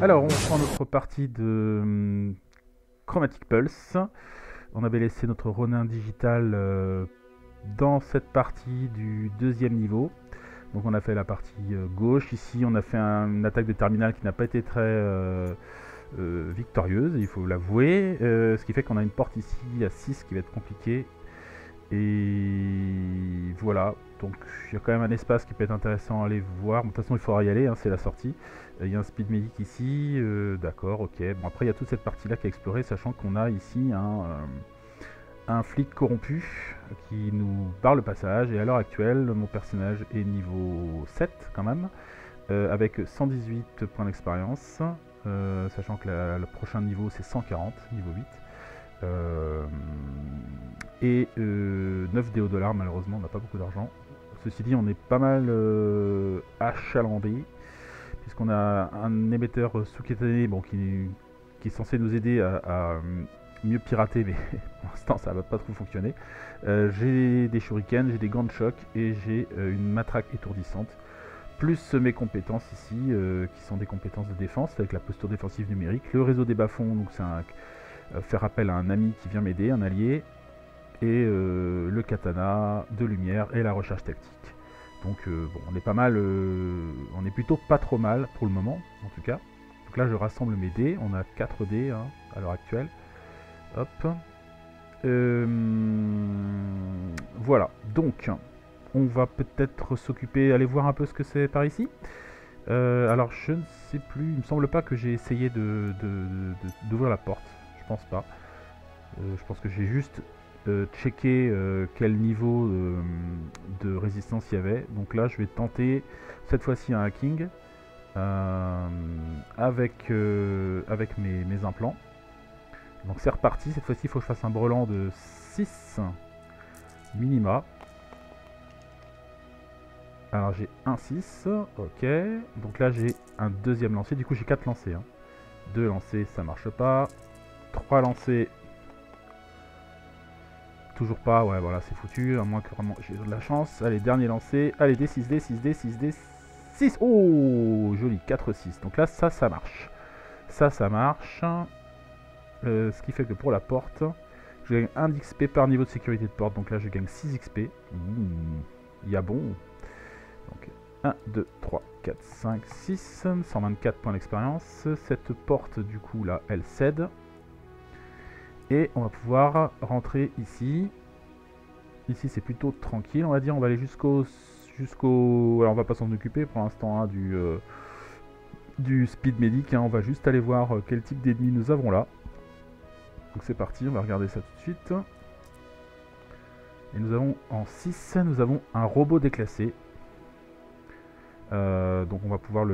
Alors, on prend notre partie de Chromatic Pulse. On avait laissé notre Ronin digital dans cette partie du deuxième niveau. Donc on a fait la partie gauche. Ici, on a fait une attaque de terminal qui n'a pas été très victorieuse, il faut l'avouer. Ce qui fait qu'on a une porte ici à 6 qui va être compliquée. Et voilà, donc il y a quand même un espace qui peut être intéressant à aller voir. Bon, de toute façon, il faudra y aller, hein, c'est la sortie. Il y a un speed medic ici, d'accord, ok. Bon, après, il y a toute cette partie-là qui est explorée, sachant qu'on a ici un flic corrompu qui nous barre le passage. Et à l'heure actuelle, mon personnage est niveau 7 quand même, avec 118 points d'expérience, sachant que le prochain niveau c'est 140, niveau 8. Et 9 $, malheureusement, on n'a pas beaucoup d'argent. Ceci dit, on est pas mal achalandé, puisqu'on a un émetteur sous-kétané qui est censé nous aider à mieux pirater, mais pour l'instant ça va pas trop fonctionner. J'ai des shurikens, j'ai des gants de choc et j'ai une matraque étourdissante. Plus mes compétences ici, qui sont des compétences de défense avec la posture défensive numérique. Le réseau des bas-fonds, donc c'est faire appel à un ami qui vient m'aider, un allié. Et le katana de lumière et la recherche tactique. Donc bon, on est pas mal, on est plutôt pas trop mal pour le moment, en tout cas. Donc là, je rassemble mes dés. On a 4 dés hein, à l'heure actuelle. Hop. Voilà. Donc, on va peut-être s'occuper, aller voir un peu ce que c'est par ici. Alors, je ne sais plus. Il me semble pas que j'ai essayé d'ouvrir la porte. Je pense pas. Je pense que j'ai juste checker quel niveau de résistance il y avait. Donc là, je vais tenter cette fois-ci un hacking avec mes implants. Donc c'est reparti. Cette fois-ci, il faut que je fasse un brelan de 6 minima. Alors j'ai un 6, ok. Donc là, j'ai un deuxième lancer. Du coup, j'ai 4 lancers. 2 lancers, ça marche pas. 3 lancers. Toujours pas, ouais voilà c'est foutu, à moins que vraiment j'ai de la chance. Allez, dernier lancé, allez D6, D6, D6, D6, oh joli, 4, 6, donc là ça marche. Ça marche. Ce qui fait que pour la porte, je gagne 1 XP par niveau de sécurité de porte, donc là je gagne 6 XP. Il y a bon. Donc 1, 2, 3, 4, 5, 6, 124 points d'expérience. Cette porte du coup là, elle cède. Et on va pouvoir rentrer ici. Ici c'est plutôt tranquille, on va dire. On va aller jusqu'au... Alors on va pas s'en occuper pour l'instant hein, du speed medic. Hein. On va juste aller voir quel type d'ennemis nous avons là. Donc c'est parti, on va regarder ça tout de suite. Et nous avons en 6, nous avons un robot déclassé. Donc on va pouvoir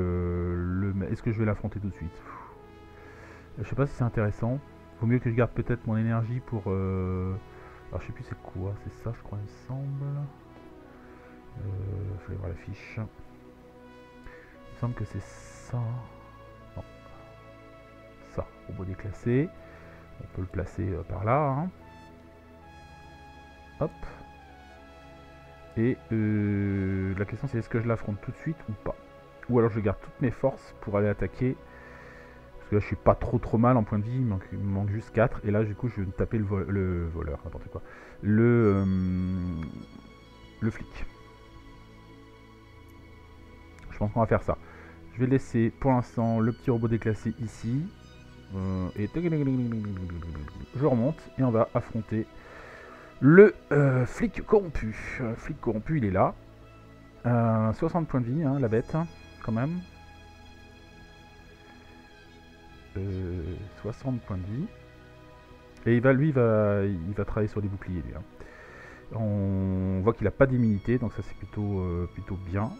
Est-ce que je vais l'affronter tout de suite? Je sais pas si c'est intéressant. Vaut mieux que je garde peut-être mon énergie pour... Alors je sais plus c'est quoi, c'est ça je crois il me semble. Je vais aller voir la fiche. Il me semble que c'est ça. Non. Ça, robot déclassé. On peut le placer par là. Hein. Hop. Et la question c'est est-ce que je l'affronte tout de suite ou pas? Ou alors je garde toutes mes forces pour aller attaquer. Parce que là je suis pas trop mal en point de vie, il me manque juste 4. Et là du coup je vais me taper le voleur, n'importe quoi. Le flic. Je pense qu'on va faire ça. Je vais laisser pour l'instant le petit robot déclassé ici. Et je remonte et on va affronter le flic corrompu. Le flic corrompu il est là. 60 points de vie, hein, la bête, quand même. 60 points de vie. Et il va travailler sur les boucliers lui. Hein. On voit qu'il n'a pas d'immunité, donc ça c'est plutôt bien.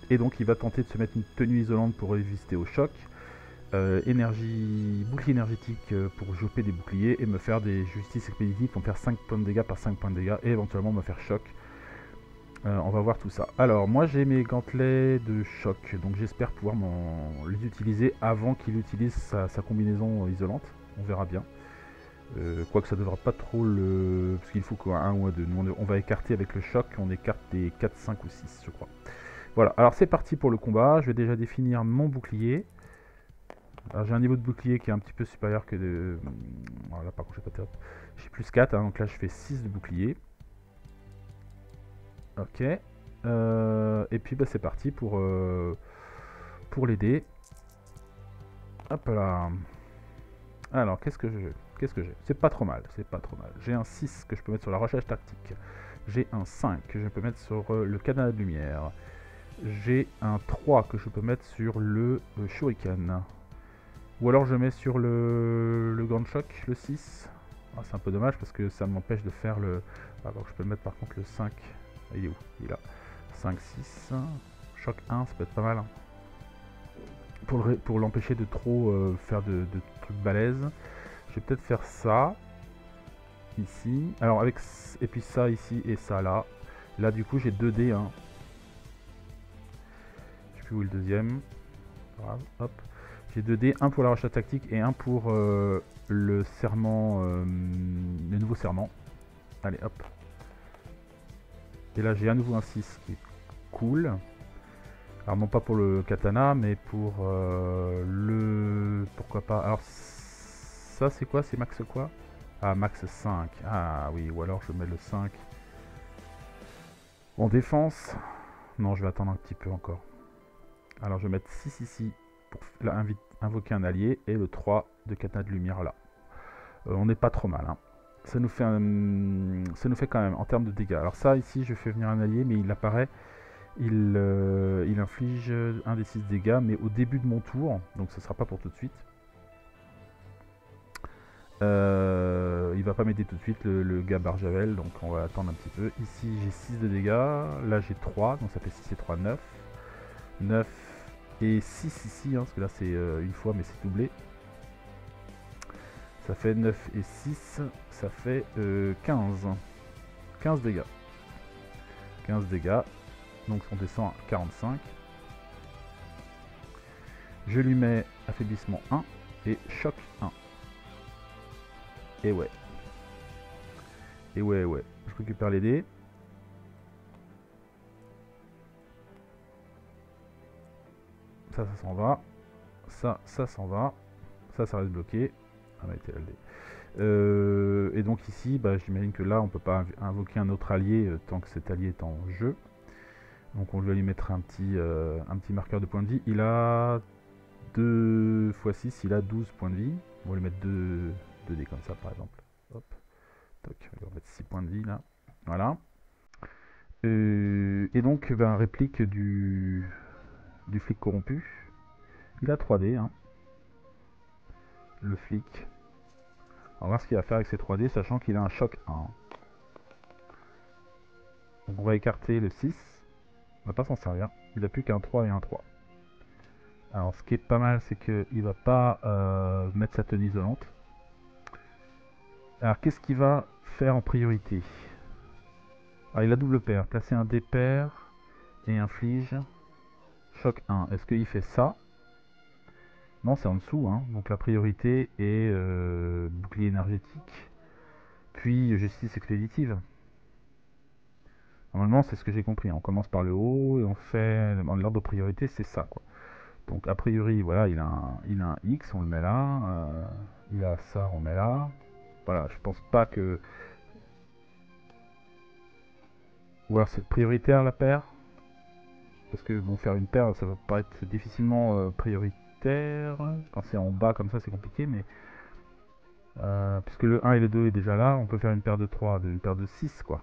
Et donc il va tenter de se mettre une tenue isolante pour résister au choc. Bouclier énergétique pour choper des boucliers et me faire des justices expéditives pour me faire 5 points de dégâts par 5 points de dégâts et éventuellement me faire choc. On va voir tout ça. Alors moi j'ai mes gantelets de choc, donc j'espère pouvoir les utiliser avant qu'il utilise sa combinaison isolante. On verra bien. Quoique ça devra pas trop parce qu'il faut qu'un ou un 2. Nous on va écarter avec le choc, on écarte des 4, 5 ou 6 je crois. Voilà, alors c'est parti pour le combat. Je vais déjà définir mon bouclier. Alors j'ai un niveau de bouclier qui est un petit peu supérieur que de... Voilà, par contre j'ai pas top. J'ai plus 4, hein, donc là je fais 6 de bouclier. Ok. Et puis bah, c'est parti pour les dés. Hop là. Alors qu'est-ce que j'ai? C'est pas trop mal, c'est pas trop mal. J'ai un 6 que je peux mettre sur la recherche tactique. J'ai un 5 que je peux mettre sur le cadenas de lumière. J'ai un 3 que je peux mettre sur le shuriken. Ou alors je mets sur le gant de choc, le 6. Ah, c'est un peu dommage parce que ça m'empêche de faire le... Ah, donc je peux mettre par contre le 5. Il est où? Il est là. 5, 6. Choc 1, ça peut être pas mal. Hein. Pour l'empêcher de trop faire de trucs balèzes. Je vais peut-être faire ça. Ici. Alors avec... Et puis ça ici et ça là. Là du coup j'ai 2 dés. Hein. Je sais plus où est le deuxième. Voilà, hop. J'ai 2 dés, un pour la recherche tactique et un pour le serment, le nouveau serment. Allez, hop. Et là, j'ai à nouveau un 6 qui est cool. Alors, non pas pour le katana, mais pour le... Pourquoi pas. Alors, ça, c'est quoi? C'est max quoi? Ah, max 5. Ah oui, ou alors je mets le 5 en défense. Non, je vais attendre un petit peu encore. Alors, je vais mettre 6 ici pour invoquer un allié et le 3 de katana de lumière là. On n'est pas trop mal. Hein. Ça nous fait quand même en termes de dégâts. Alors ça ici je fais venir un allié mais il apparaît, il inflige un des 6 dégâts mais au début de mon tour, donc ce sera pas pour tout de suite. Il va pas m'aider tout de suite le gars Barjavel, donc on va attendre un petit peu. Ici j'ai 6 de dégâts, là j'ai 3, donc ça fait 6 et 3, 9. 9 et 6 ici, hein, parce que là c'est une fois mais c'est doublé. Ça fait 9 et 6, ça fait 15. 15 dégâts. 15 dégâts. Donc on descend à 45. Je lui mets affaiblissement 1 et choc 1. Et ouais. Et ouais, ouais. Je récupère les dés. Ça s'en va. Ça s'en va. Ça reste bloqué. Ah, mais le dé. Et donc ici, bah, j'imagine que là, on peut pas invoquer un autre allié tant que cet allié est en jeu. Donc on va lui mettre un petit marqueur de points de vie. Il a 2 x 6, il a 12 points de vie. On va lui mettre 2 dés comme ça par exemple. Hop. Toc. On va mettre 6 points de vie là. Voilà. Et donc, ben, réplique du flic corrompu. Il a 3 dés. Hein. Le flic. On va voir ce qu'il va faire avec ces 3 dés, sachant qu'il a un choc 1. Donc on va écarter le 6. On va pas s'en servir. Il a plus qu'un 3 et un 3. Alors ce qui est pas mal, c'est qu'il va pas mettre sa tenue isolante. Alors qu'est-ce qu'il va faire en priorité? Alors il a double paire. Placer un dé pair et inflige choc 1. Est-ce qu'il fait ça? Non, c'est en dessous. Hein. Donc la priorité est bouclier énergétique. Puis justice expéditive. Normalement, c'est ce que j'ai compris. On commence par le haut et on fait... L'ordre de priorité, c'est ça, quoi. Donc, a priori, voilà, il a un X, on le met là. Il a ça, on met là. Voilà, je pense pas que... Ou alors c'est prioritaire, la paire. Parce que, bon, faire une paire, ça va paraître difficilement prioritaire. Quand c'est en bas, comme ça, c'est compliqué, mais... puisque le 1 et le 2 est déjà là, on peut faire une paire de 3, une paire de 6, quoi.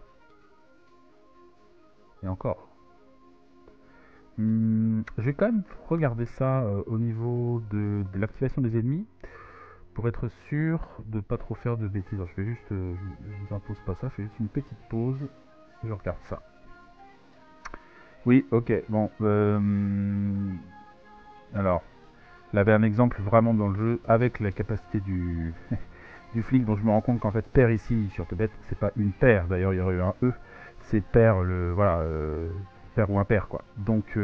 Et encore. Je vais quand même regarder ça au niveau de l'activation des ennemis pour être sûr de pas trop faire de bêtises. Alors, je vais juste, je vous impose pas ça, je fais juste une petite pause et je regarde ça. Oui, ok, bon. Alors, là avait un exemple vraiment dans le jeu avec la capacité du du flic, dont je me rends compte qu'en fait paire ici sur Tebet, c'est pas une paire. D'ailleurs, il y aurait eu un E, c'est paire le voilà. Pair ou impair quoi. Donc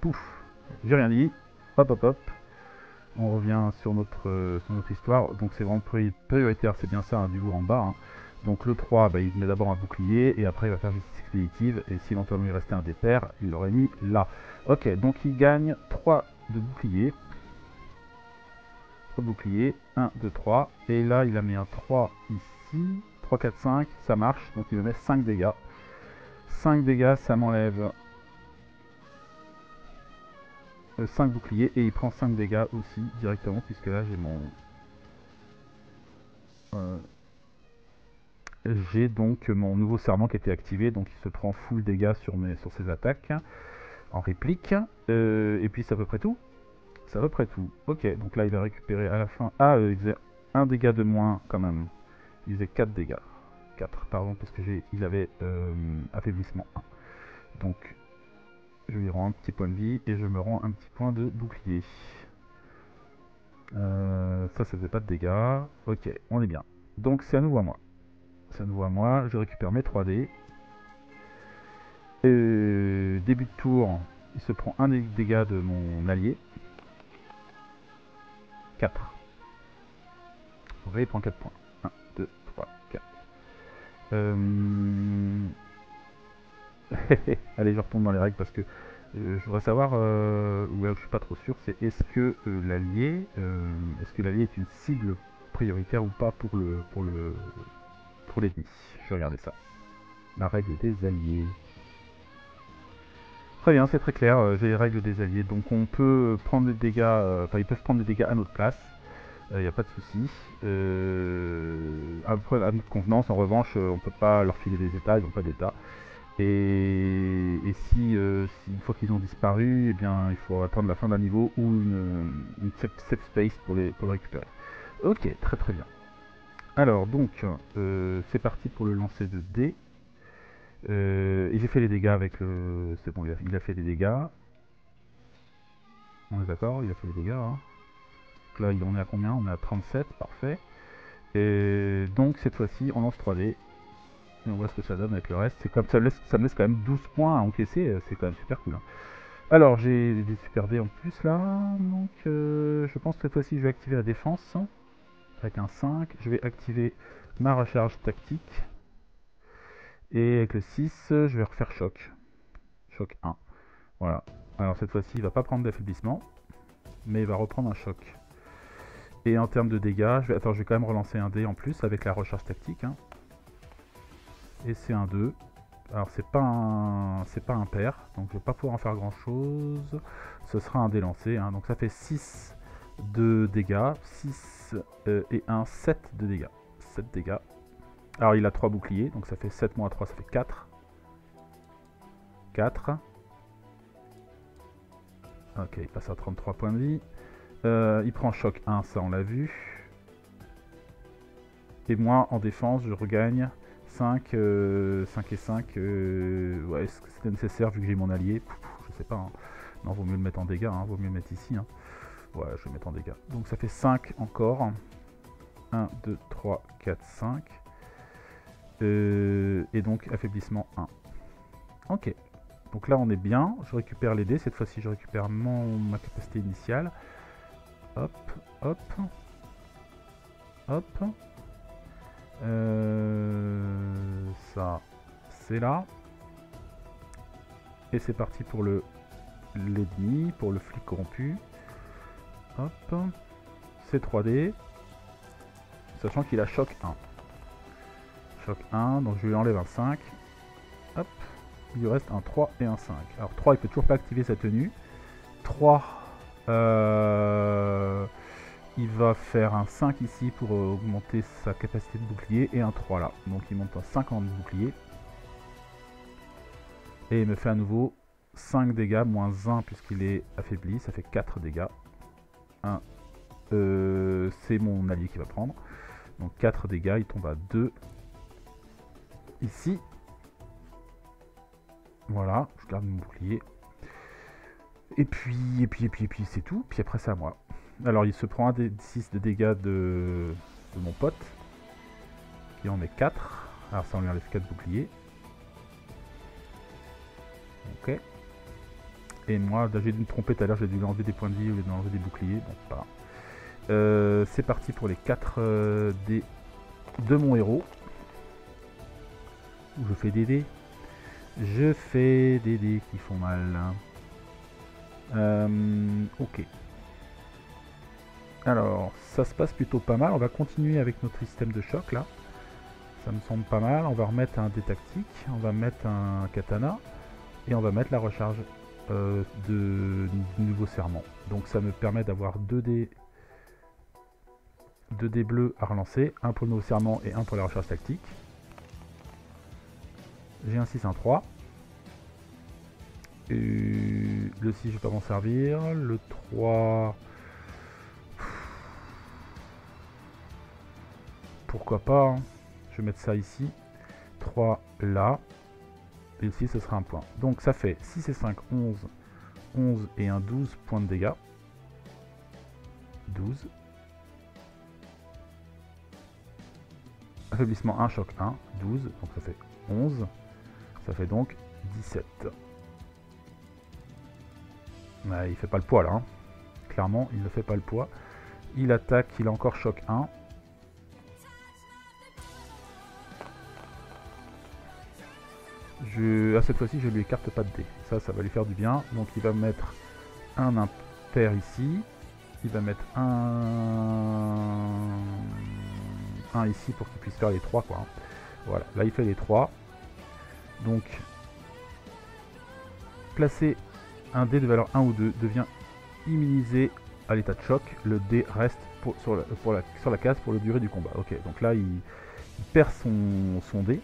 pouf, j'ai rien dit. Hop hop hop. On revient sur notre histoire. Donc c'est vraiment prioritaire, c'est bien ça, hein, du coup en bas. Hein. Donc le 3, bah, il met d'abord un bouclier et après il va faire justice expéditive. Et si éventuellement il restait un des pairs, il l'aurait mis là. Ok, donc il gagne 3 de bouclier. 3 boucliers, 1, 2, 3. Et là il a mis un 3 ici. 3, 4, 5, ça marche. Donc il me met 5 dégâts. 5 dégâts, ça m'enlève 5 boucliers. Et il prend 5 dégâts aussi directement, puisque là j'ai mon... j'ai donc mon nouveau serment qui a été activé, donc il se prend full dégâts sur ses attaques en réplique. Et puis c'est à peu près tout. C'est à peu près tout. Ok, donc là il a récupéré à la fin... Ah, il faisait 1 dégât de moins quand même. Il faisait 4 dégâts. 4, pardon, parce que il avait affaiblissement 1. Donc je lui rends un petit point de vie et je me rends un petit point de bouclier. Ça faisait pas de dégâts. Ok, on est bien. Donc c'est à nouveau à moi. C'est à nouveau à moi. Je récupère mes 3D. Début de tour, il se prend un des dégâts de mon allié. 4. Il prend 4 points. 1, 2, 3, 4. Allez, je retourne dans les règles parce que je voudrais savoir, je suis pas trop sûr, c'est est-ce que l'allié est une cible prioritaire ou pas pour l'ennemi. Je vais regarder ça. La règle des alliés. Très bien, c'est très clair, j'ai les règles des alliés, donc on peut prendre des dégâts, ils peuvent prendre des dégâts à notre place, il n'y a pas de souci. Après, à notre convenance, en revanche, on peut pas leur filer des états, ils n'ont pas d'état. Et si une fois qu'ils ont disparu, eh bien, il faut attendre la fin d'un niveau ou une safe space pour le récupérer. Ok, très très bien. Alors, donc, c'est parti pour le lancer de dés. Et j'ai fait les dégâts avec le... C'est bon, il a fait les dégâts. On est d'accord, il a fait les dégâts. Hein. Donc là, on est à combien? On est à 37, parfait. Et donc, cette fois-ci, on lance 3D. Et on voit ce que ça donne avec le reste. C'est comme ça me laisse quand même 12 points à encaisser. C'est quand même super cool. Hein. Alors, j'ai des super dés en plus là. Donc, je pense que cette fois-ci, je vais activer la défense. Avec un 5. Je vais activer ma recharge tactique. Et avec le 6, je vais refaire choc. Choc 1. Voilà. Alors cette fois-ci, il va pas prendre d'affaiblissement, mais il va reprendre un choc. Et en termes de dégâts, je vais quand même relancer un dé en plus avec la recharge tactique. Hein. Et c'est un 2. Alors c'est pas un pair, donc je vais pas pouvoir en faire grand chose. Ce sera un dé lancé. Hein. Donc ça fait 6 de dégâts. 6 et 1, 7 de dégâts. 7 dégâts. Alors il a 3 boucliers, donc ça fait 7 moins 3, ça fait 4. 4. Ok, il passe à 33 points de vie. Il prend choc 1, ça on l'a vu. Et moi, en défense, je regagne 5, 5 et 5. Ouais, est-ce que c'était nécessaire vu que j'ai mon allié? Je sais pas. Hein. Non, vaut mieux le mettre en dégâts. Hein. Vaut mieux le mettre ici. Hein. Ouais, je vais le mettre en dégâts. Donc ça fait 5 encore. 1, 2, 3, 4, 5. Et donc affaiblissement 1. Ok. Donc là on est bien. Je récupère les dés. Cette fois-ci je récupère ma capacité initiale. Hop, hop. Hop. Ça, c'est là. Et c'est parti pour l'ennemi, pour le flic corrompu. Hop. C'est 3D. Sachant qu'il a choc 1. Choc 1, donc je lui enlève un 5. Hop. Il lui reste un 3 et un 5. Alors 3, il peut toujours pas activer sa tenue. 3, il va faire un 5 ici pour augmenter sa capacité de bouclier et un 3 là. Donc il monte à 50 de bouclier. Et il me fait à nouveau 5 dégâts, moins 1 puisqu'il est affaibli. Ça fait 4 dégâts. 1. C'est mon allié qui va prendre. Donc 4 dégâts, il tombe à 2. Ici. Voilà, je garde mon bouclier. Et puis c'est tout. Puis après c'est à moi. Alors il se prend un des 6 de dégâts de mon pote. Qui en met 4. Alors ça on lui enlève 4 boucliers. Ok. Et moi, j'ai dû me tromper tout à l'heure, j'ai dû lui enlever des points de vie au lieu d'enlever des boucliers. Donc pas grave. C'est parti pour les 4 dés de mon héros. Ou je fais des dés. Je fais des dés qui font mal. Ok. Alors, ça se passe plutôt pas mal. On va continuer avec notre système de choc là. Ça me semble pas mal. On va remettre un dé tactique. On va mettre un katana. Et on va mettre la recharge de nouveau serment. Donc ça me permet d'avoir 2 dés bleus à relancer. Un pour le nouveau serment et un pour la recharge tactique. J'ai un 6, un 3. Et le 6, je vais pas m'en servir. Le 3... Pourquoi pas, hein. Je vais mettre ça ici. 3 là. Et le 6, ce sera un point. Donc ça fait 6 et 5, 11. 11 et un 12 points de dégâts. 12. Affaiblissement 1, choc 1. 12. Donc ça fait 11. Ça fait donc 17. Ouais, il fait pas le poids là. Hein. Clairement, il ne fait pas le poids. Il attaque, il a encore choc 1. Cette fois-ci, je lui écarte pas de dés. Ça va lui faire du bien. Donc il va mettre un impair ici. Il va mettre un ici pour qu'il puisse faire les 3 quoi. Voilà, là il fait les 3. Donc placer un dé de valeur 1 ou 2 devient immunisé à l'état de choc. Le dé reste sur la case pour la durée du combat. Ok, donc là il perd son dé.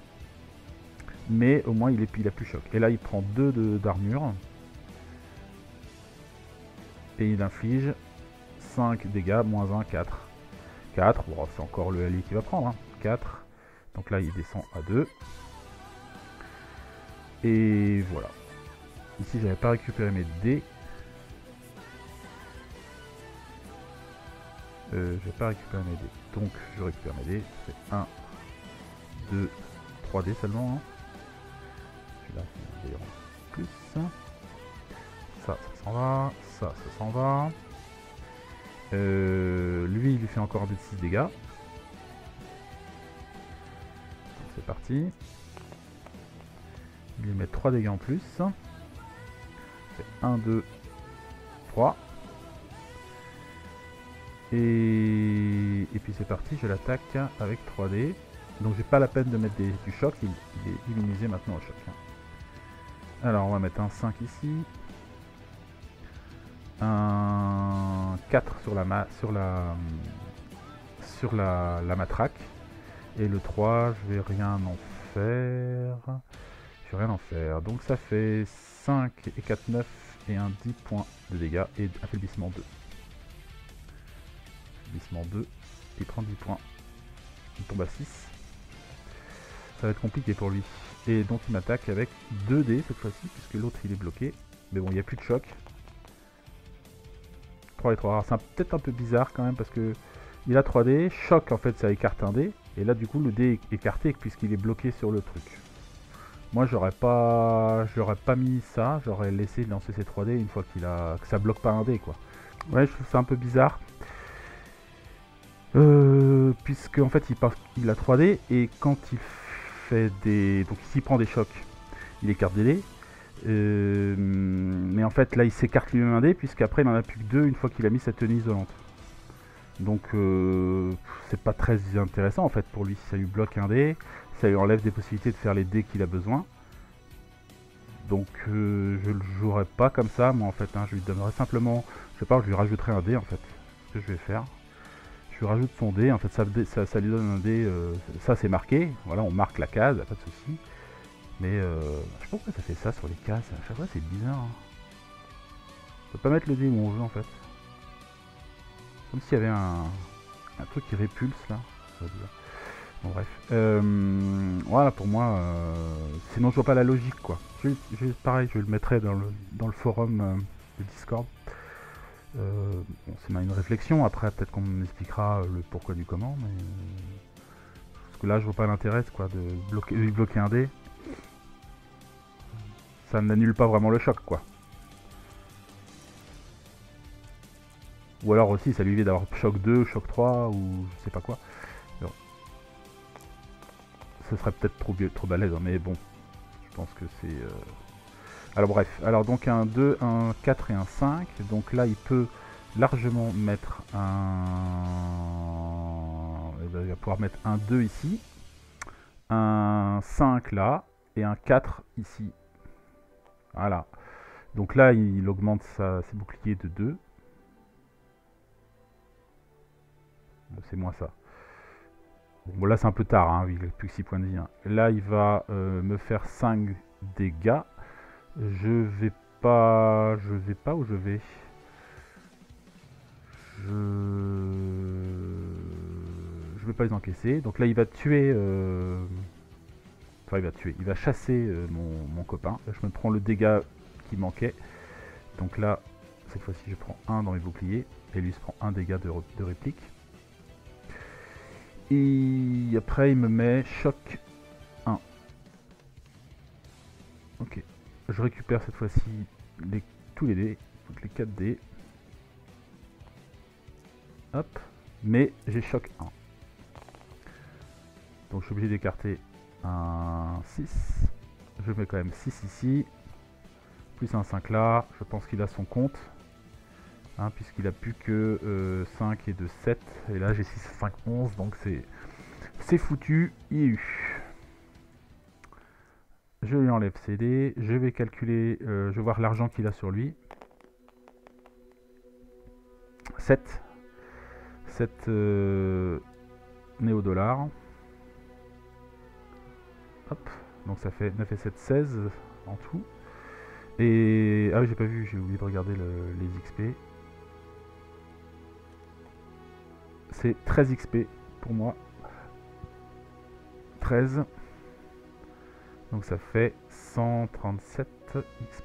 Mais au moins il a plus choc. Et là il prend 2 d'armure. Et il inflige 5 dégâts, moins 1, 4. 4, bon, c'est encore le allié qui va prendre. Hein. 4. Donc là il descend à 2. Et voilà. Ici j'avais pas récupéré mes dés. Je vais pas récupérer mes dés. Donc je récupère mes dés. C'est 1, 2, 3 dés seulement. Hein. Celui-là c'est d'ailleurs plus. Ça s'en va. Ça s'en va. Lui, il lui fait encore un dé de 6 dégâts. C'est parti. Il lui met 3 dégâts en plus. C'est 1, 2, 3. Et puis c'est parti, je l'attaque avec 3 dés. Donc j'ai pas la peine de mettre du choc, il est immunisé maintenant au choc. Alors on va mettre un 5 ici. Un 4 sur la matraque. Et le 3, je vais rien en faire. Je vais rien en faire. Donc ça fait 5 et 4, 9 et un 10 points de dégâts et affaiblissement 2. Affaiblissement 2. Il prend 10 points. Il tombe à 6. Ça va être compliqué pour lui. Et donc il m'attaque avec 2 dés cette fois-ci, puisque l'autre il est bloqué. Mais bon, il n'y a plus de choc. 3 et 3. C'est peut-être un peu bizarre quand même, parce que il a 3 dés. Choc, en fait, ça écarte un dé. Et là, du coup, le dé est écarté puisqu'il est bloqué sur le truc. Moi, j'aurais pas mis ça. J'aurais laissé lancer ses 3 dés une fois que ça bloque pas un dé, quoi. Ouais, je trouve ça un peu bizarre. Puisque en fait il a 3D et quand il fait des... Donc s'il prend des chocs, il écarte des dés. Mais en fait là il s'écarte lui-même un dé puisqu'après il n'en a plus que 2 une fois qu'il a mis sa tenue isolante. Donc c'est pas très intéressant en fait pour lui. Ça lui bloque un dé, ça lui enlève des possibilités de faire les dés qu'il a besoin. Donc je le jouerai pas comme ça moi en fait. Hein. Je lui donnerai simplement... Je sais pas, je lui rajouterai un dé en fait. Ce que je vais faire. Je rajoute son dé, en fait ça lui donne un dé, ça c'est marqué, voilà on marque la case, pas de souci. Mais je sais pas pourquoi ça fait ça sur les cases, à chaque fois c'est bizarre. Hein. On peut pas mettre le dé où on veut en fait. Comme s'il y avait un truc qui répulse là. Bon bref. Voilà pour moi, sinon je vois pas la logique quoi. Pareil, je le mettrai dans le forum de Discord. Bon, c'est une réflexion, après peut-être qu'on m'expliquera le pourquoi du comment, mais parce que là je vois pas l'intérêt quoi de lui bloquer un dé. Ça n'annule pas vraiment le choc quoi. Ou alors aussi ça lui évite d'avoir choc 2, choc 3 ou je sais pas quoi. Alors, ce serait peut-être trop balèze, hein, mais bon, je pense que c'est... Alors bref, alors donc un 2, un 4 et un 5. Donc là, il peut largement mettre un... Il va pouvoir mettre un 2 ici, un 5 là, et un 4 ici. Voilà. Donc là, il augmente ses boucliers de 2. C'est moins ça. Bon, là, c'est un peu tard, hein, il n'a plus que 6 points de vie. Hein. Là, il va me faire 5 dégâts. Je vais pas où je vais. Je vais pas les encaisser. Donc là, il va tuer... Enfin, il va tuer. Il va chasser mon copain. Là, je me prends le dégât qui manquait. Donc là, cette fois-ci, je prends 1 dans mes boucliers. Et lui se prend 1 dégât de réplique. Et après, il me met choc 1. Ok. Je récupère cette fois-ci tous les dés. Donc les 4 dés. Hop. Mais j'ai choc 1. Donc je suis obligé d'écarter un 6. Je mets quand même 6 ici. Plus un 5 là. Je pense qu'il a son compte. Hein, puisqu'il a plus que 5 et de 7. Et là j'ai 6, 5, 11. Donc c'est foutu. Il y a eu. Je lui enlève ses dés. Je vais calculer. Je vais voir l'argent qu'il a sur lui. 7. 7 néo-dollars. Hop. Donc ça fait 9 et 7, 16 en tout. Et... Ah oui, j'ai pas vu, j'ai oublié de regarder les XP. C'est 13 XP pour moi. 13. Donc ça fait 137 XP.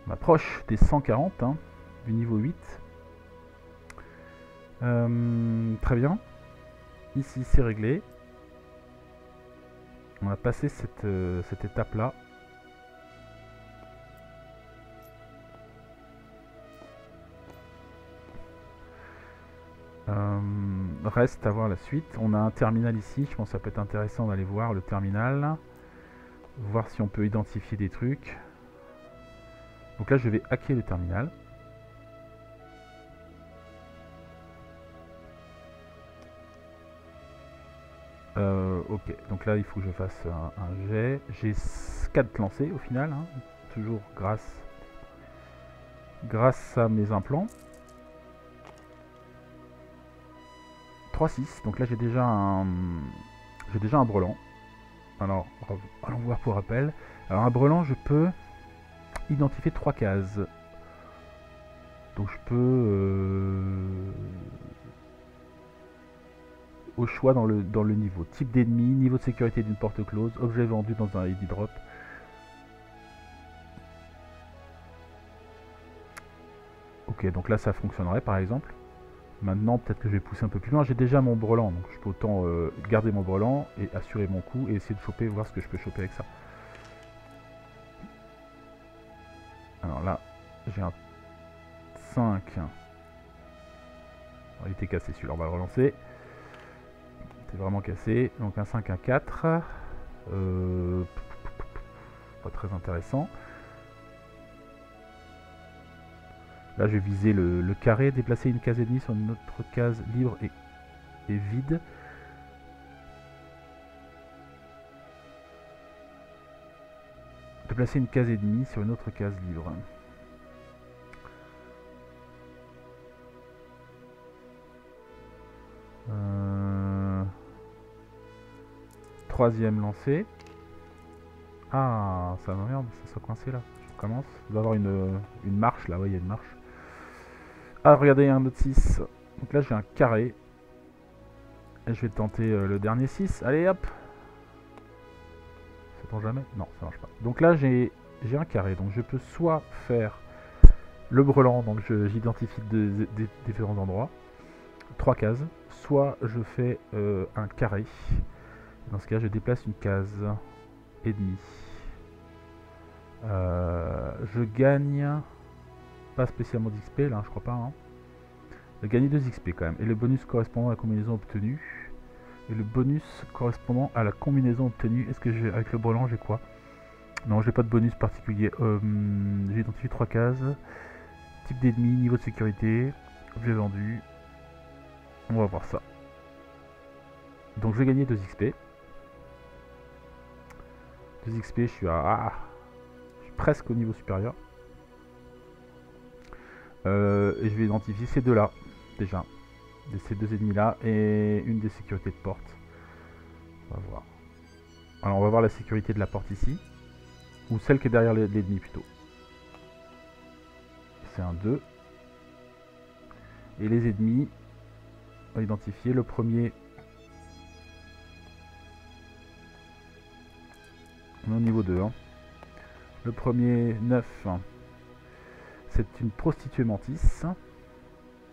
On approche des 140 hein, du niveau 8. Très bien. Ici c'est réglé. On a passé cette étape là. Reste à voir la suite. On a un terminal ici. Je pense que ça peut être intéressant d'aller voir le terminal. Voir si on peut identifier des trucs. Donc là je vais hacker le terminal. Ok, donc là il faut que je fasse un jet. J'ai 4 lancés au final, hein, toujours grâce à mes implants. 3-6, donc là j'ai déjà un brelan. Alors, allons voir pour rappel. Alors un brelan, je peux identifier 3 cases. Donc je peux... au choix dans le niveau. Type d'ennemi, niveau de sécurité d'une porte close, objet vendu dans un ID drop. Ok, donc là ça fonctionnerait par exemple. Maintenant peut-être que je vais pousser un peu plus loin. J'ai déjà mon brelan, donc je peux autant garder mon brelan et assurer mon coup et essayer de choper, voir ce que je peux choper avec ça. Alors là, j'ai un 5. Alors, il était cassé celui-là, on va le relancer. C'est vraiment cassé. Donc un 5, un 4. Pas très intéressant. Là, je vais viser le carré, déplacer une case et demie sur une autre case libre et vide. Déplacer une case et demie sur une autre case libre. Troisième lancé. Ah, ça m'emmerde, ça soit coincé là. Je recommence. Il doit y avoir une marche là, ouais, il y a une marche. Ah, regardez, il y a un autre 6. Donc là, j'ai un carré. Et je vais tenter le dernier 6. Allez, hop. Ça tombe jamais? Non, ça marche pas. Donc là, j'ai un carré. Donc je peux soit faire le brelan, donc j'identifie des différents endroits. 3 cases. Soit je fais un carré. Dans ce cas, je déplace une case et demie. Je gagne pas spécialement d'XP là, je crois pas. Hein. Je gagne 2 XP quand même. Et le bonus correspondant à la combinaison obtenue. Et le bonus correspondant à la combinaison obtenue. Est-ce que j'ai avec le brelan j'ai quoi? Non, j'ai pas de bonus particulier. J'ai identifié 3 cases. Type d'ennemi, niveau de sécurité, objet vendu. On va voir ça. Donc je vais gagner 2 XP. 2 XP, je suis presque au niveau supérieur. Et je vais identifier ces deux-là, déjà. Ces deux ennemis-là et une des sécurités de porte. On va voir. Alors on va voir la sécurité de la porte ici. Ou celle qui est derrière l'ennemi plutôt. C'est un 2. Et les ennemis, on va identifier le premier. On est au niveau 2. Hein. Le premier 9, c'est une prostituée mantis.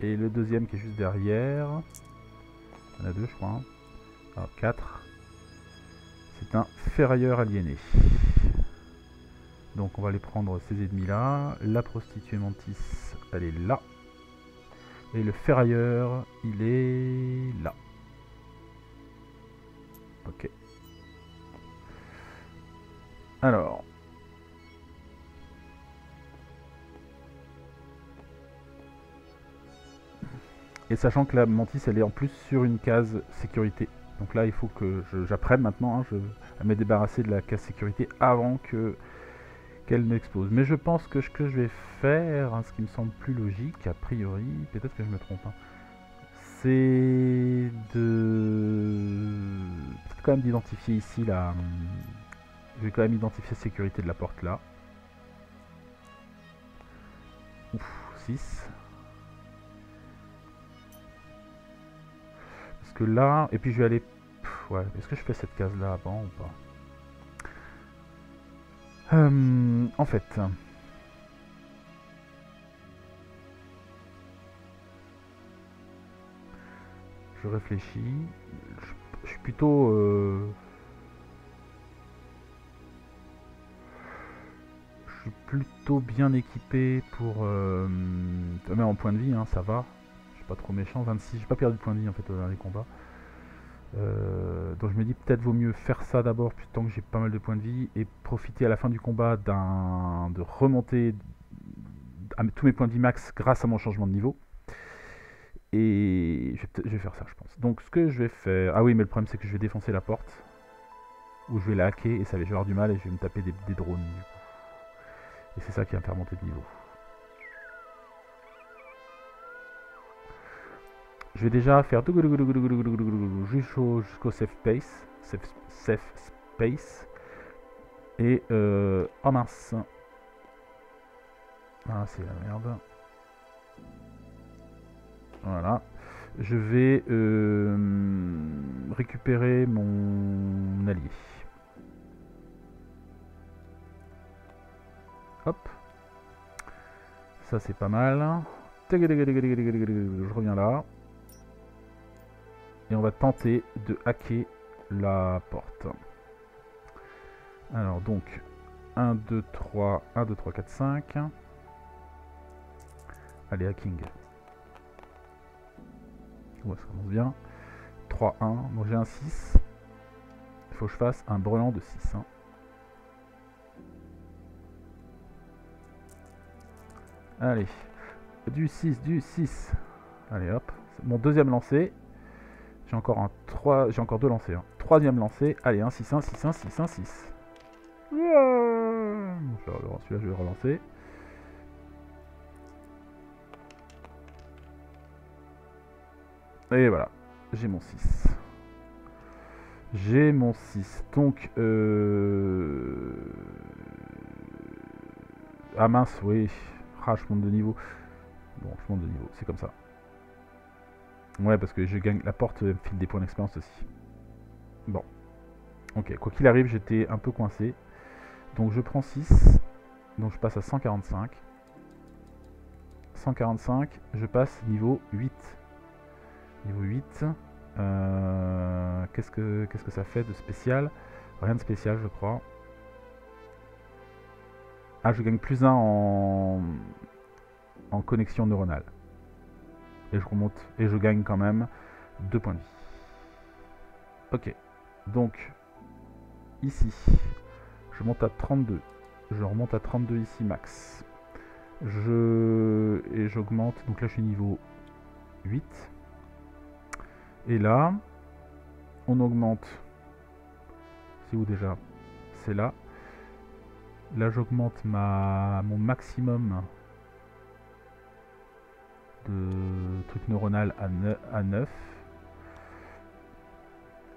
Et le deuxième qui est juste derrière, il y en a 2 je crois. Hein. Alors 4. C'est un ferrailleur aliéné. Donc on va aller prendre ces ennemis là. La prostituée mantis, elle est là. Et le ferrailleur, il est là. Ok. Alors. Et sachant que la mantis, elle est en plus sur une case sécurité. Donc là, il faut que j'apprenne maintenant à me débarrasser de la case sécurité avant qu'elle m'explose. Mais je pense que ce que je vais faire, hein, ce qui me semble plus logique, a priori, peut-être que je me trompe, hein, c'est peut-être quand même d'identifier ici la... Je vais quand même identifier la sécurité de la porte là. Ouf, 6. Parce que là... Et puis je vais aller... ouais, est-ce que je fais cette case là avant ou pas? En fait... Je réfléchis. Je suis plutôt... je suis plutôt bien équipé pour... même en point de vie, hein, ça va. Je suis pas trop méchant. 26, j'ai pas perdu de point de vie en fait dans les combats. Donc je me dis peut-être vaut mieux faire ça d'abord tant que j'ai pas mal de points de vie et profiter à la fin du combat de remonter à tous mes points de vie max grâce à mon changement de niveau. Et je vais faire ça je pense. Donc ce que je vais faire... Ah oui mais le problème c'est que je vais défoncer la porte. Ou je vais la hacker et ça va, je vais avoir du mal et je vais me taper des drones du coup. Et c'est ça qui va me faire monter de niveau. Je vais déjà faire jusqu'au safe space. Safe space. Et oh mince. Ah c'est la merde. Voilà. Je vais récupérer mon allié. Hop. Ça c'est pas mal. Je reviens là. Et on va tenter de hacker la porte. Alors donc 1, 2, 3, 1, 2, 3, 4, 5. Allez, hacking. Ouais, ça commence bien. 3, 1. Donc j'ai un 6. Il faut que je fasse un brelan de 6. Hein. Allez. Du 6, du 6. Allez hop. Mon deuxième lancé. J'ai encore un 3. J'ai encore 2 lancés. Hein. Troisième lancé. Allez, 1, 6, 1, 6, 1, 6, 1, 6. Celui-là, je vais le relancer. Et voilà. J'ai mon 6. J'ai mon 6. Donc, ah mince, oui. Ah, je monte de niveau. Bon, je monte de niveau, c'est comme ça. Ouais, parce que je gagne. La porte me file des points d'expérience aussi. Bon. Ok, quoi qu'il arrive, j'étais un peu coincé. Donc je prends 6. Donc je passe à 145. 145, je passe niveau 8. Niveau 8. Qu'est-ce que ça fait de spécial? Rien de spécial, je crois. Ah, je gagne plus 1 en connexion neuronale. Et je remonte. Et je gagne quand même 2 points de vie. Ok. Donc, ici, je monte à 32. Je remonte à 32 ici, max. Et j'augmente. Donc là, je suis niveau 8. Et là, on augmente. C'est où déjà? C'est là. Là, j'augmente mon maximum de trucs neuronal à 9.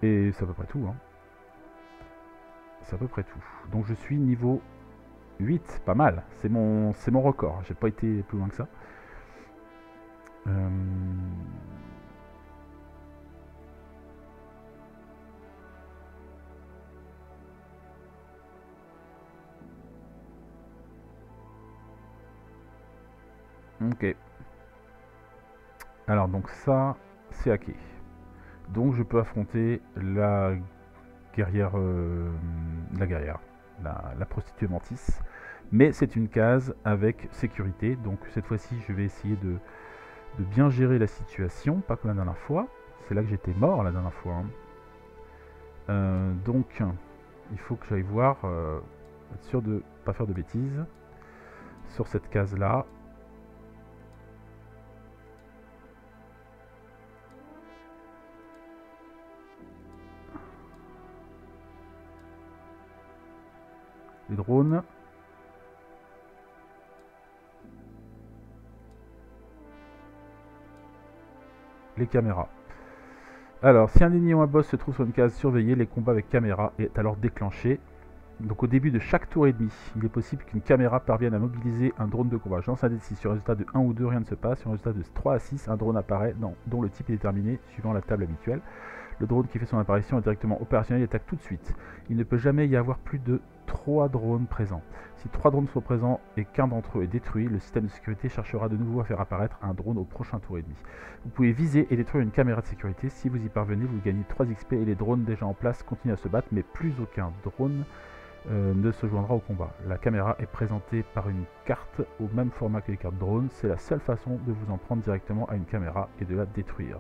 Et c'est à peu près tout. Hein. C'est à peu près tout. Donc je suis niveau 8, pas mal. C'est mon record. J'ai pas été plus loin que ça. Ok. Alors donc ça, c'est hacké. Donc je peux affronter la guerrière, la prostituée Mantis. Mais c'est une case avec sécurité. Donc cette fois-ci, je vais essayer de bien gérer la situation, pas comme la dernière fois. C'est là que j'étais mort la dernière fois. Hein. Donc il faut que j'aille voir, être sûr de ne pas faire de bêtises. Sur cette case-là. Les drones. Les caméras. Alors, si un ennemi ou un boss se trouve sur une case surveillée, les combats avec caméra est alors déclenché. Donc au début de chaque tour et demi, il est possible qu'une caméra parvienne à mobiliser un drone de combat. Je lance un dé de 6. Sur un résultat de 1 ou 2, rien ne se passe. Sur un résultat de 3 à 6, un drone apparaît dont le type est déterminé suivant la table habituelle. Le drone qui fait son apparition est directement opérationnel et attaque tout de suite. Il ne peut jamais y avoir plus de 3 drones présents. Si 3 drones sont présents et qu'un d'entre eux est détruit, le système de sécurité cherchera de nouveau à faire apparaître un drone au prochain tour et demi. Vous pouvez viser et détruire une caméra de sécurité. Si vous y parvenez, vous gagnez 3 XP et les drones déjà en place continuent à se battre, mais plus aucun drone ne se joindra au combat. La caméra est présentée par une carte au même format que les cartes drone. C'est la seule façon de vous en prendre directement à une caméra et de la détruire.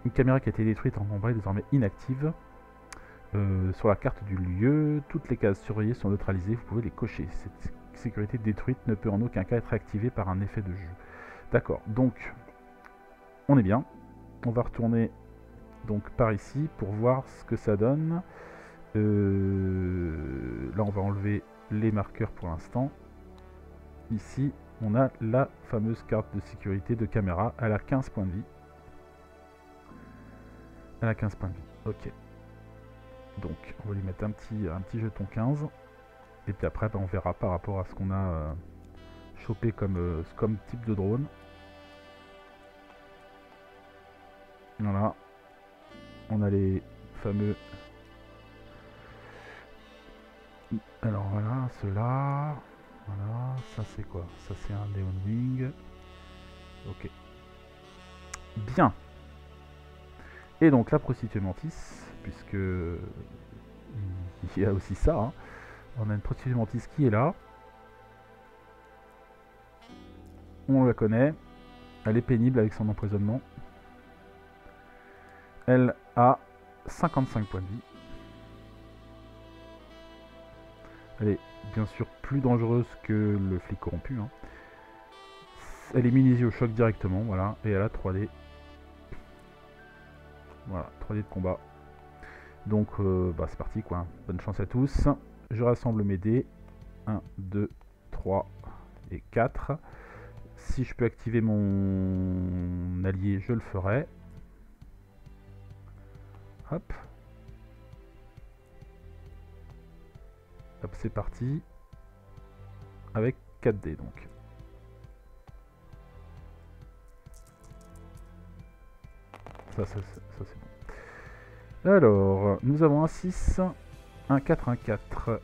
Une caméra qui a été détruite en combat est désormais inactive. Sur la carte du lieu, toutes les cases surveillées sont neutralisées, vous pouvez les cocher. Cette sécurité détruite ne peut en aucun cas être activée par un effet de jeu. D'accord, donc on est bien. On va retourner donc par ici pour voir ce que ça donne. Là on va enlever les marqueurs pour l'instant. Ici on a la fameuse carte de sécurité de caméra. Elle a 15 points de vie. Elle a 15 points de vie, ok. Donc on va lui mettre un petit jeton 15. Et puis après on verra par rapport à ce qu'on a chopé comme type de drone. Voilà. On a les fameux... Alors voilà, ceux-là. Voilà, ça c'est quoi? Ça c'est un Neon Wing. Ok. Bien. Et donc la prostituée Mantis, puisque il y a aussi ça. Hein. On a une prostituée Mantis qui est là. On la connaît. Elle est pénible avec son empoisonnement. Elle a 55 points de vie. Elle est bien sûr plus dangereuse que le flic corrompu. Hein. Elle est immunisée au choc directement, voilà. Et elle a 3D. Voilà, 3D de combat. Donc, c'est parti, quoi. Bonne chance à tous. Je rassemble mes dés. 1, 2, 3 et 4. Si je peux activer mon allié, je le ferai. Hop. Hop, c'est parti. Avec 4 dés, donc. Ça c'est bon. Alors, nous avons un 6, un 4, un 4.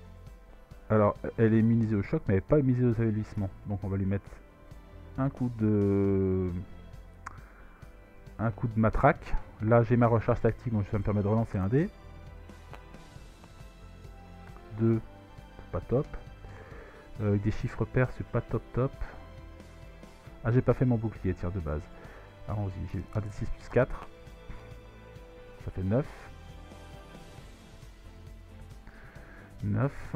Alors, elle est immunisée au choc, mais elle n'est pas immunisée aux avilissements. Donc on va lui mettre un coup de matraque. Là, j'ai ma recharge tactique, donc ça me permet de relancer un dé. 2, c'est pas top. Avec des chiffres pairs, c'est pas top. Ah, j'ai pas fait mon bouclier, tiens, de base. Allons-y, j'ai un dé 6 plus 4. Ça fait 9. 9.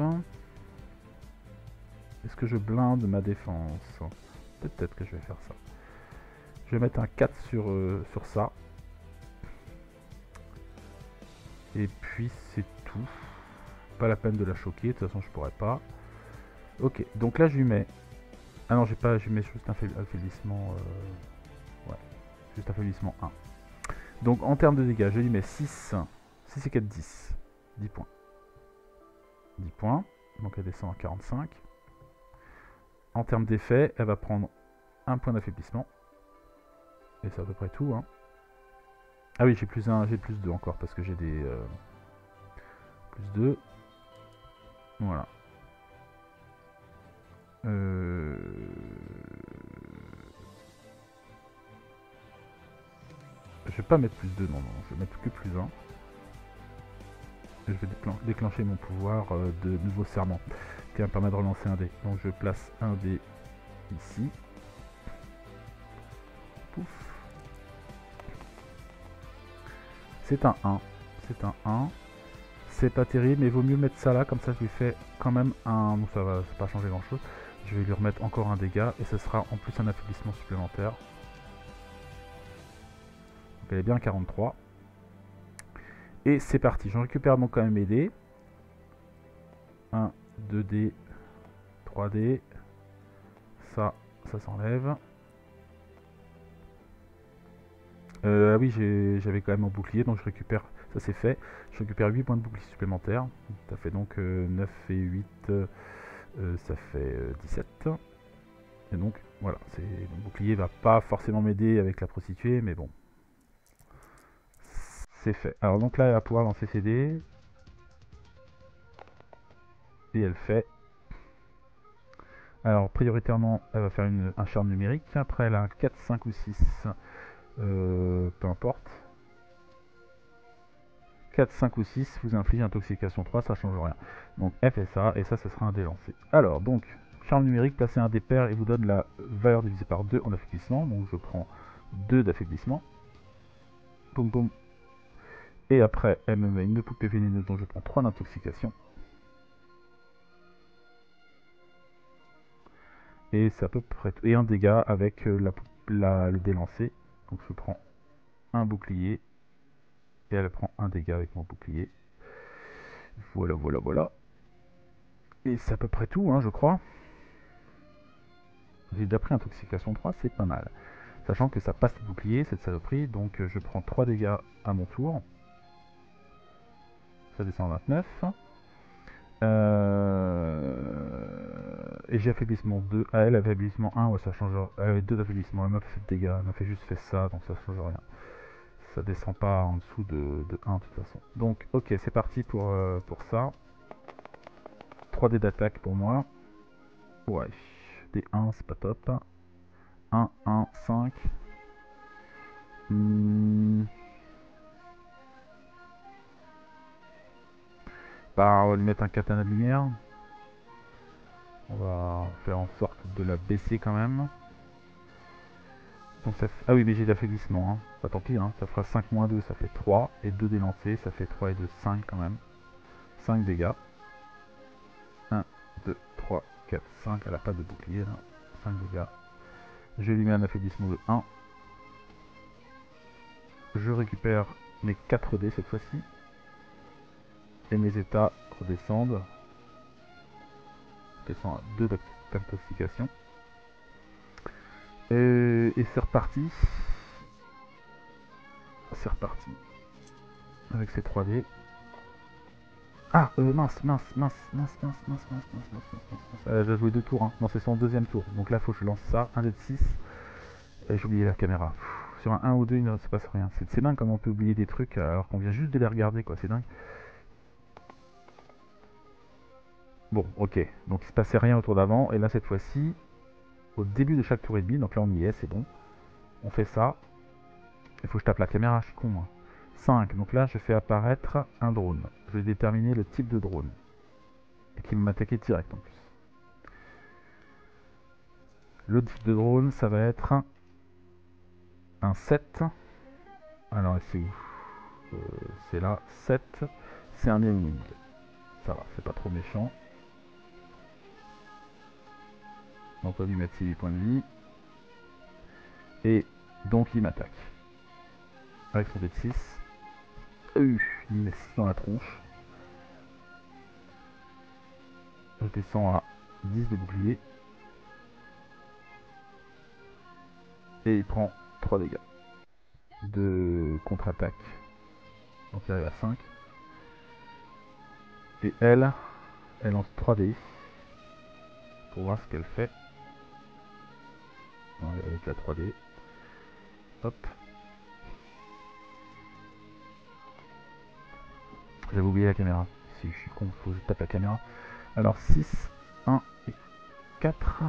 Est-ce que je blinde ma défense? Peut-être que je vais faire ça. Je vais mettre un 4 sur ça. Et puis c'est tout. Pas la peine de la choquer, de toute façon je pourrais pas. Ok, donc là je lui mets... Ah non, j'ai pas, je lui mets juste un affaiblissement... Ouais, juste affaiblissement 1. Donc en termes de dégâts, je lui mets 6. 6 et 4, 10. 10 points. 10 points. Donc elle descend à 45. En termes d'effet, elle va prendre un point d'affaiblissement. Et c'est à peu près tout. Hein. Ah oui, j'ai plus 1, j'ai plus 2 encore parce que j'ai des... plus 2. Voilà. Je vais pas mettre plus 2, non, je vais mettre que plus 1. Je vais déclencher mon pouvoir de nouveau serment qui va me permettre de relancer un dé. Donc je place un dé ici. Pouf. C'est un 1. C'est un 1. C'est pas terrible, mais vaut mieux mettre ça là, comme ça je lui fais quand même un... Bon, ça va pas changer grand chose. Je vais lui remettre encore un dégât et ce sera en plus un affaiblissement supplémentaire. Donc elle est bien à 43. Et c'est parti, j'en récupère donc quand même mes dés. 1, 2D, 3D. Ça s'enlève. Ah oui, j'avais quand même mon bouclier, donc je récupère, ça c'est fait. Je récupère 8 points de bouclier supplémentaires. Ça fait donc 9 et 8, ça fait 17. Et donc voilà, mon bouclier va pas forcément m'aider avec la prostituée, mais bon. C'est fait. Alors donc là, elle va pouvoir lancer ses dés. Et elle fait. Alors prioritairement, elle va faire un charme numérique. Après, elle a un 4, 5 ou 6. Peu importe. 4, 5 ou 6 vous inflige intoxication 3, ça change rien. Donc elle fait ça, et ça sera un dé lancé. Alors, donc, charme numérique, placez un dé pair et vous donne la valeur divisée par 2 en affaiblissement. Donc je prends 2 d'affaiblissement. Boum boum. Et après, elle me met une poupée vénéneuse, donc je prends 3 d'intoxication. Et c'est à peu près tout. Et un dégât avec le dé lancé. Donc je prends un bouclier. Et elle prend un dégât avec mon bouclier. Voilà, voilà, voilà. Et c'est à peu près tout, hein, je crois. J'ai déjà pris intoxication 3, c'est pas mal. Sachant que ça passe le bouclier, cette saloperie. Donc je prends 3 dégâts à mon tour. Ça descend à 29. Et j'ai affaiblissement 2. À elle, affaiblissement 1, ouais, ça change. Elle avait 2 d'affaiblissement. Elle m'a fait de dégâts. Elle m'a fait juste fait ça, donc ça change rien. Ça descend pas en dessous de 1 de toute façon. Donc, ok, c'est parti pour ça. 3 dés d'attaque pour moi. Ouais, des 1, c'est pas top. 1, 1, 5. Bah, on va lui mettre un katana de lumière. On va faire en sorte de la baisser quand même. Donc ça fait... Ah oui, mais j'ai d'affaiblissement. Hein. Bah, tant pis, hein. Ça fera 5 moins 2, ça fait 3. Et 2 délancés, ça fait 3 et 2, 5 quand même. 5 dégâts. 1, 2, 3, 4, 5. Elle n'a pas de bouclier là. 5 dégâts. Je lui mets un affaiblissement de 1. Je récupère mes 4 dés cette fois-ci. Et mes états redescendent. Je descends à 2 d'intoxication. Et c'est reparti. C'est reparti. Avec ces 3 dés. Ah, mince. Elle a joué 2 tours. Hein. Non, c'est son deuxième tour. Donc là, il faut que je lance ça. 1 dé de 6. Et j'ai oublié la caméra. Sur un 1 ou 2, il ne se passe rien. C'est dingue comme on peut oublier des trucs alors qu'on vient juste de les regarder, quoi. C'est dingue. Bon, ok. Donc il se passait rien au tour d'avant. Et là, cette fois-ci, au début de chaque tour et demi, donc là on y est, c'est bon. On fait ça. Il faut que je tape la caméra, je suis con, moi. 5. Donc là, je fais apparaître un drone. Je vais déterminer le type de drone. Et qui va m'attaquer direct en plus. Le type de drone, ça va être un 7. Alors, c'est où C'est là. 7. C'est un ennemie. Ça va, c'est pas trop méchant. Donc on va lui mettre ses 8 points de vie. Et donc il m'attaque. Avec son dé de 6. Il me met 6 dans la tronche. Je descends à 10 de bouclier. Et il prend 3 dégâts de contre-attaque. Donc il arrive à 5. Et elle lance 3 dés pour voir ce qu'elle fait. Avec la 3D. Hop. J'avais oublié la caméra. Si je suis con, faut que je tape la caméra. Alors 6, 1 et 4.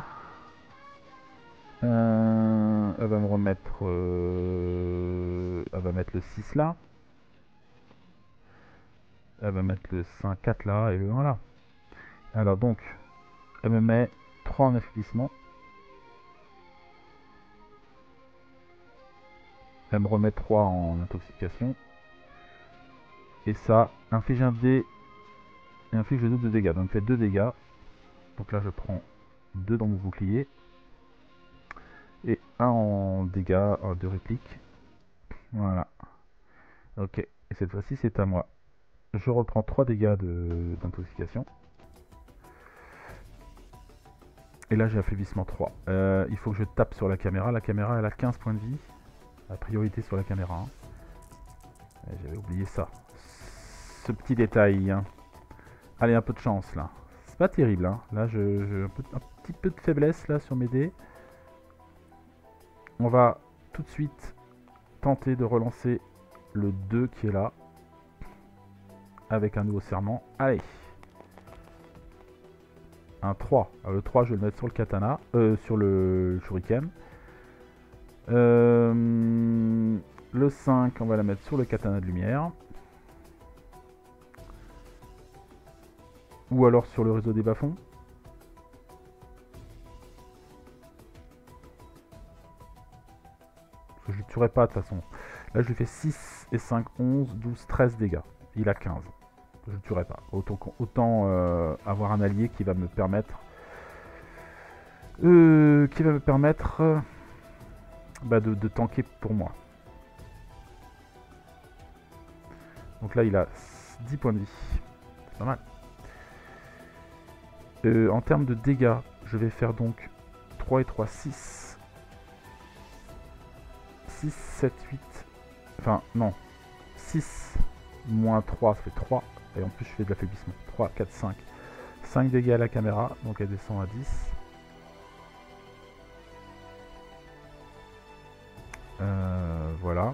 Elle va me remettre... elle va mettre le 6 là. Elle va mettre le 5, 4 là et le 1 là. Alors donc, elle me met 3 en affaiblissement. Elle me remet 3 en intoxication. Et ça inflige un dé. Et inflige le double de dégâts. Donc elle me fait 2 dégâts. Donc là je prends 2 dans mon bouclier. Et 1 en dégâts de réplique. Voilà. Ok. Et cette fois-ci c'est à moi. Je reprends 3 dégâts d'intoxication. Et là j'ai affaiblissement 3. Il faut que je tape sur la caméra. La caméra elle a 15 points de vie. La priorité sur la caméra. Hein. J'avais oublié ça. Ce petit détail. Hein. Allez, un peu de chance là. C'est pas terrible. Hein. Là j'ai un petit peu de faiblesse là sur mes dés. On va tout de suite tenter de relancer le 2 qui est là. Avec un nouveau serment. Allez. Un 3. Alors, le 3 je vais le mettre sur le katana. Sur le shuriken. Le 5 on va la mettre sur le katana de lumière. Ou alors sur le réseau des bas-fonds. Je ne tuerai pas de toute façon. Là je lui fais 6 et 5, 11, 12, 13 dégâts. Il a 15. Je ne tuerai pas. Autant avoir un allié qui va me permettre... de tanker pour moi. Donc là il a 10 points de vie. C'est pas mal. En termes de dégâts, je vais faire donc 3 et 3, 6. 6, 7, 8. Enfin, non. 6 moins 3, ça fait 3. Et en plus, je fais de l'affaiblissement. 3, 4, 5. 5 dégâts à la caméra, donc elle descend à 10. Voilà.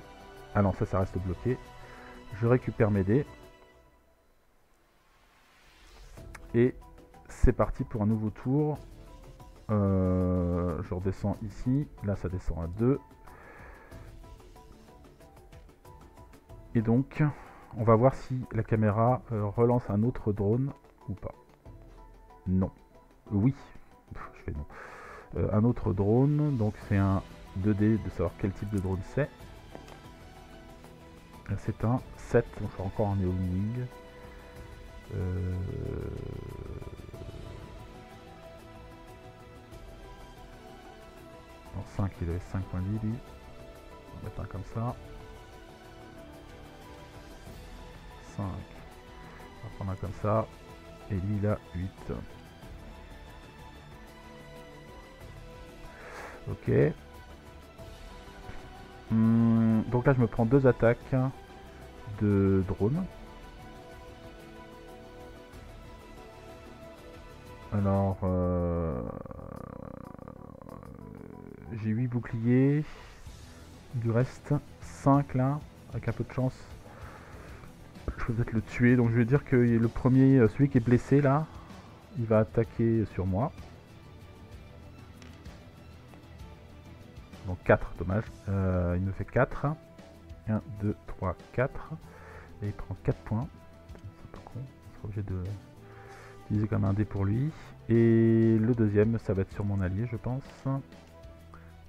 Ah non, ça reste bloqué. Je récupère mes dés. Et c'est parti pour un nouveau tour. Je redescends ici. Là, ça descend à 2. Et donc, on va voir si la caméra relance un autre drone ou pas. Non. Oui. Je fais non. Un autre drone. Donc, c'est un 2D de savoir quel type de drone c'est. C'est un 7. Donc, c'est encore un Neowing. En 5, il avait 5 points de vie, lui. On va mettre un comme ça. 5. On va prendre un comme ça. Et lui, il a 8. Ok. Donc là, je me prends 2 attaques de drone. Alors, j'ai 8 boucliers. Du reste, 5 là, avec un peu de chance. Je peux peut-être le tuer, donc je vais dire que le premier, celui qui est blessé là, il va attaquer sur moi. Donc 4, dommage. Il me fait 4. 1, 2, 3, 4. Et il prend 4 points. C'est un peu con, il sera obligé de utiliser comme un dé pour lui. Et le deuxième, ça va être sur mon allié, je pense.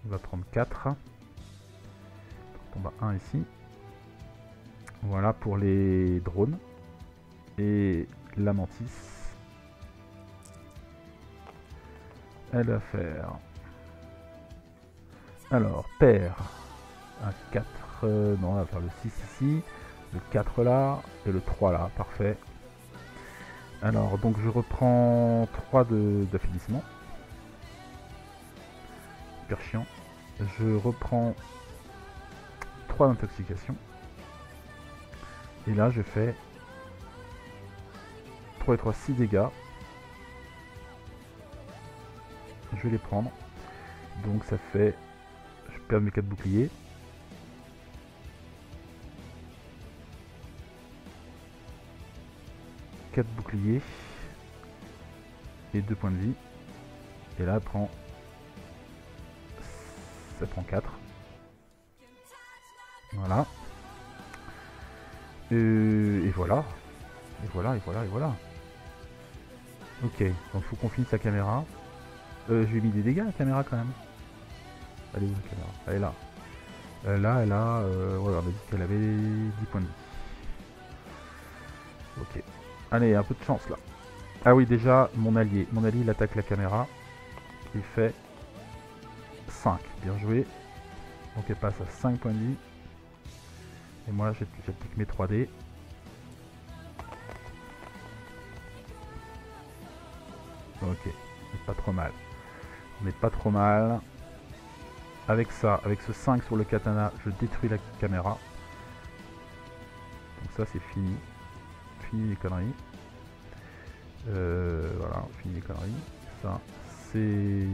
Il va prendre 4. Il tombe à 1 ici. Voilà pour les drones. Et la mantis. Elle va faire... Alors, paire. Un 4, non, on va faire le 6 ici. Le 4 là, et le 3 là, parfait. Alors, donc je reprends 3 d'affaiblissement. Super chiant. Je reprends 3 d'intoxication. Et là, je fais 3 et 3, 6 dégâts. Je vais les prendre. Donc ça fait... Je perds mes 4 boucliers. Boucliers et 2 points de vie, et là elle prend, ça prend 4, voilà, et voilà, ok, donc il faut qu'on finisse la caméra. Je lui ai mis des dégâts à la caméra quand même. Elle est où la caméra? Elle est là. Là elle a, ouais, on a dit qu'elle avait 10 points de vie. Ok. Allez, un peu de chance là. Ah oui, déjà, mon allié il attaque la caméra. Il fait 5. Bien joué. Donc elle passe à 5 points de vie. Et moi, j'applique mes 3D. Ok, on n'est pas trop mal. On n'est pas trop mal. Avec ça, avec ce 5 sur le katana, je détruis la caméra. Donc ça, c'est fini. Fini les conneries. Voilà, fini les conneries. Ça, c'est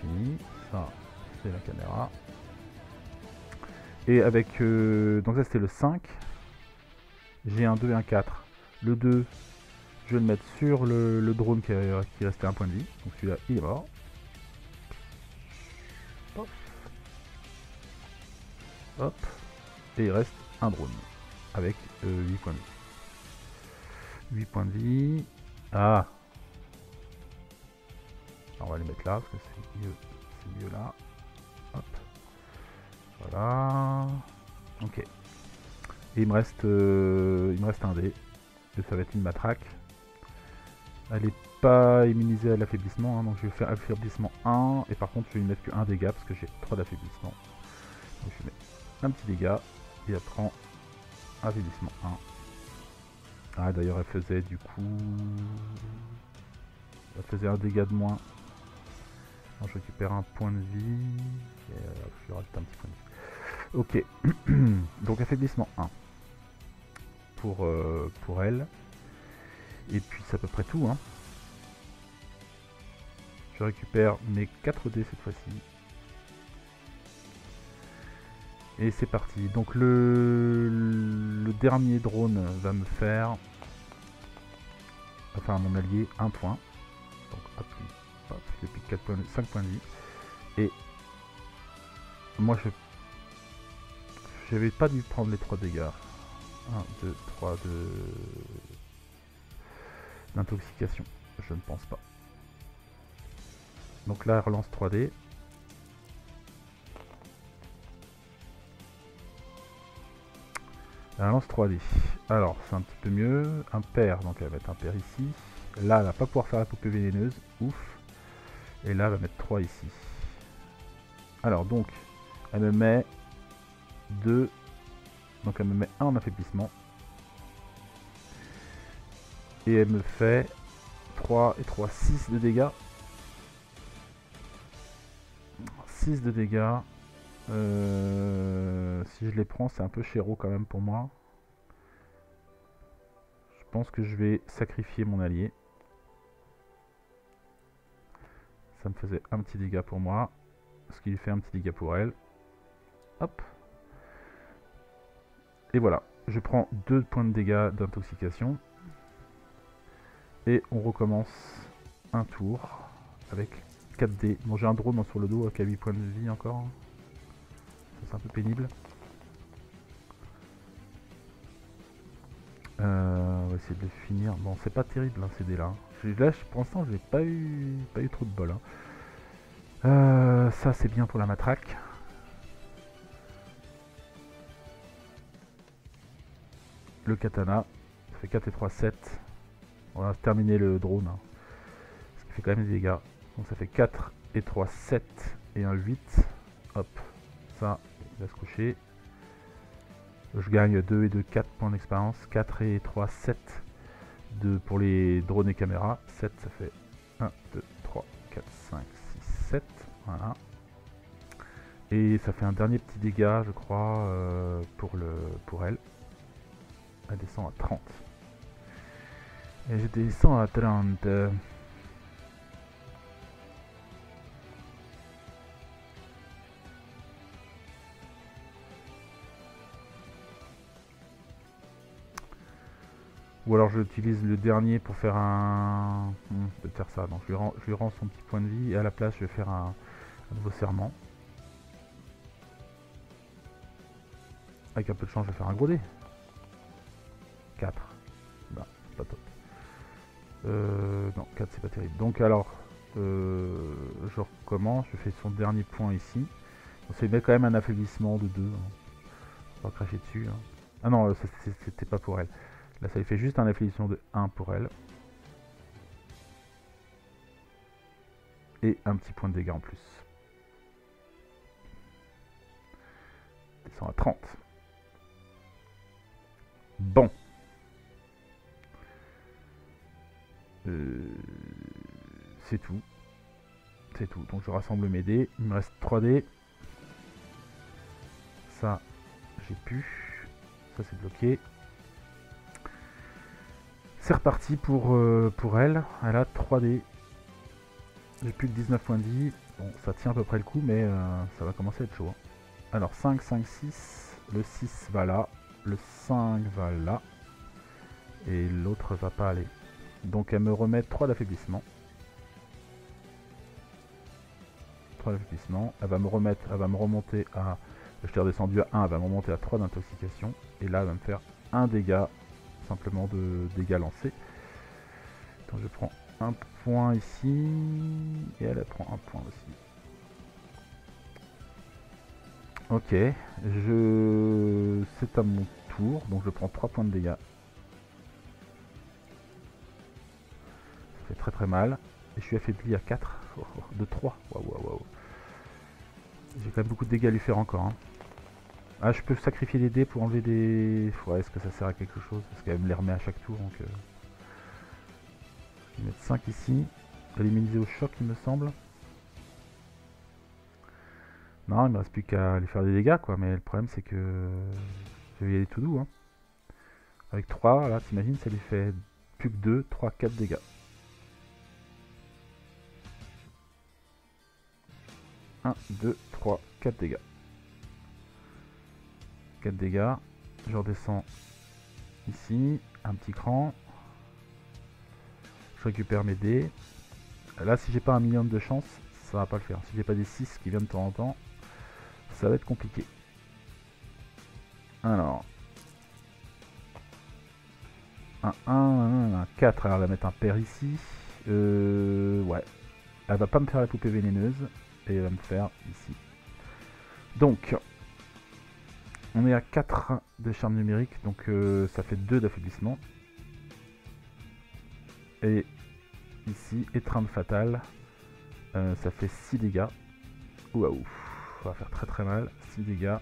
fini. Ça, c'est la caméra. Et avec... donc ça, c'était le 5. J'ai un 2 et un 4. Le 2, je vais le mettre sur le drone qui restait un point de vie. Donc celui-là, il est mort. Hop. Hop. Et il reste un drone. Avec 8 points de vie. 8 points de vie. Ah. Alors, on va les mettre là, parce que c'est mieux là. Hop. Voilà. Ok. Et il me reste un dé. Et ça va être une matraque. Elle n'est pas immunisée à l'affaiblissement, hein, donc je vais faire affaiblissement 1. Et par contre, je vais lui mettre que 1 dégât, parce que j'ai 3 d'affaiblissement. Donc je vais mettre un petit dégât. Et elle prend affaiblissement 1. Ah, d'ailleurs, elle faisait du coup... Elle faisait un dégât de moins. Alors, je récupère un point de vie. Et je lui rajoute un petit point de vie. Ok. Donc, affaiblissement 1. Pour elle. Et puis, c'est à peu près tout. Hein. Je récupère mes 4 dés cette fois-ci. Et c'est parti. Donc le dernier drone va me faire, enfin mon allié, 1 point. Donc hop, je pique 4 points, 5 points de vie. Et moi je n'avais pas dû prendre les 3 dégâts. 1, 2, 3 d'intoxication. Je ne pense pas. Donc là, elle relance 3D. Elle lance 3D. Alors, c'est un petit peu mieux. Un pair, donc elle va mettre un pair ici. Là, elle va pas pouvoir faire la poupée vénéneuse. Ouf. Et là, elle va mettre 3 ici. Alors, donc, elle me met 2. Donc, elle me met 1 en affaiblissement. Et elle me fait 3 et 3, 6 de dégâts. 6 de dégâts. Si je les prends, c'est un peu chéro quand même pour moi. Je pense que je vais sacrifier mon allié. Ça me faisait un petit dégât pour moi. Ce qui lui fait un petit dégât pour elle. Hop. Et voilà. Je prends 2 points de dégâts d'intoxication. Et on recommence un tour avec 4 dés. Bon, j'ai un drone sur le dos qui a 8 points de vie encore. C'est un peu pénible. On va essayer de les finir. Bon, c'est pas terrible hein, ces dés là. Là, pour l'instant, j'ai pas eu trop de bol. Hein. Ça, c'est bien pour la matraque. Le katana. Ça fait 4 et 3, 7. On va terminer le drone. Hein. Ce qui fait quand même des dégâts. Donc ça fait 4 et 3, 7 et un 8. Hop. Ça, il va se coucher. Je gagne 2 et 2, 4 points d'expérience. 4 et 3, 7 pour les drones et caméras. 7, ça fait 1, 2, 3, 4, 5, 6, 7. Voilà. Et ça fait un dernier petit dégât, je crois, pour elle. Elle descend à 30. Et je descends à 30. Ou alors j'utilise le dernier pour faire un... je vais faire ça. Donc je lui rends son petit point de vie et à la place je vais faire un nouveau serment. Avec un peu de chance je vais faire un gros dé. 4. Bah, c'est pas top. Non, 4 c'est pas terrible. Donc alors, je recommence, je fais son dernier point ici. Donc ça lui met quand même un affaiblissement de 2. Hein. On va cracher dessus. Hein. Ah non, c'était pas pour elle. Là ça lui fait juste un affaiblissement de 1 pour elle. Et un petit point de dégâts en plus. Descend à 30. Bon. C'est tout. C'est tout. Donc je rassemble mes dés. Il me reste 3 dés. Ça, j'ai pu. Ça, c'est bloqué. C'est reparti pour elle. Elle a 3 dés. J'ai plus que 19 points de vie. Bon, ça tient à peu près le coup, mais ça va commencer à être chaud. Hein. Alors, 5, 5, 6. Le 6 va là. Le 5 va là. Et l'autre va pas aller. Donc, elle me remet 3 d'affaiblissement. 3 d'affaiblissement. Elle va me remonter à... Je t'ai redescendu à 1, elle va me remonter à 3 d'intoxication. Et là, elle va me faire un dégât, simplement de dégâts lancés. Donc je prends un point ici, et elle prend un point aussi. Ok, c'est à mon tour, donc je prends 3 points de dégâts. Ça fait très très mal. Et je suis affaibli à 4, de 3. Waouh, waouh, waouh. J'ai quand même beaucoup de dégâts à lui faire encore. Hein. Ah, je peux sacrifier des dés pour enlever des... Ouais, est-ce que ça sert à quelque chose? Parce qu'elle me les remet à chaque tour, donc... Je vais mettre 5 ici. Je vais l'immuniser au choc, il me semble. Non, il me reste plus qu'à lui faire des dégâts, quoi. Mais le problème, c'est que... Je vais y aller tout doux, hein. Avec 3, là, t'imagines, ça lui fait plus que 2, 3, 4 dégâts. Un, 2, 3, 4 dégâts. 4 dégâts. Je redescends ici, un petit cran. Je récupère mes dés. Là, si j'ai pas un minimum de chance, ça va pas le faire. Si j'ai pas des 6 qui viennent de temps en temps, ça va être compliqué. Alors. Un 1, un 4. Alors, elle va mettre un pair ici. Ouais. Elle va pas me faire la poupée vénéneuse. Et elle va me faire ici. Donc, on est à 4 de charme numérique. Donc, ça fait 2 d'affaiblissement. Et ici, étreinte fatale. Ça fait 6 dégâts. Waouh. Ça va faire très très mal. 6 dégâts.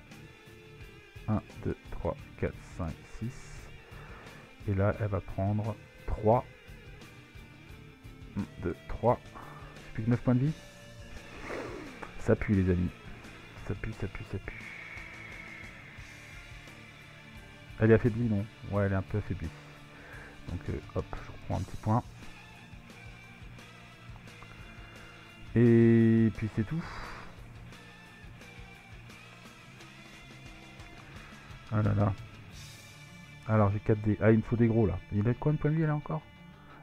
1, 2, 3, 4, 5, 6. Et là, elle va prendre 3. 1, 2, 3. J'ai plus que 9 points de vie. Ça pue, les amis. Ça pue, ça pue, ça pue. Elle est affaiblie, non? Ouais, elle est un peu affaiblie. Donc, hop, je reprends un petit point. Et puis c'est tout. Ah là là. Alors j'ai 4 dés. Ah, il me faut des gros là. Il a combien de points de vie là encore?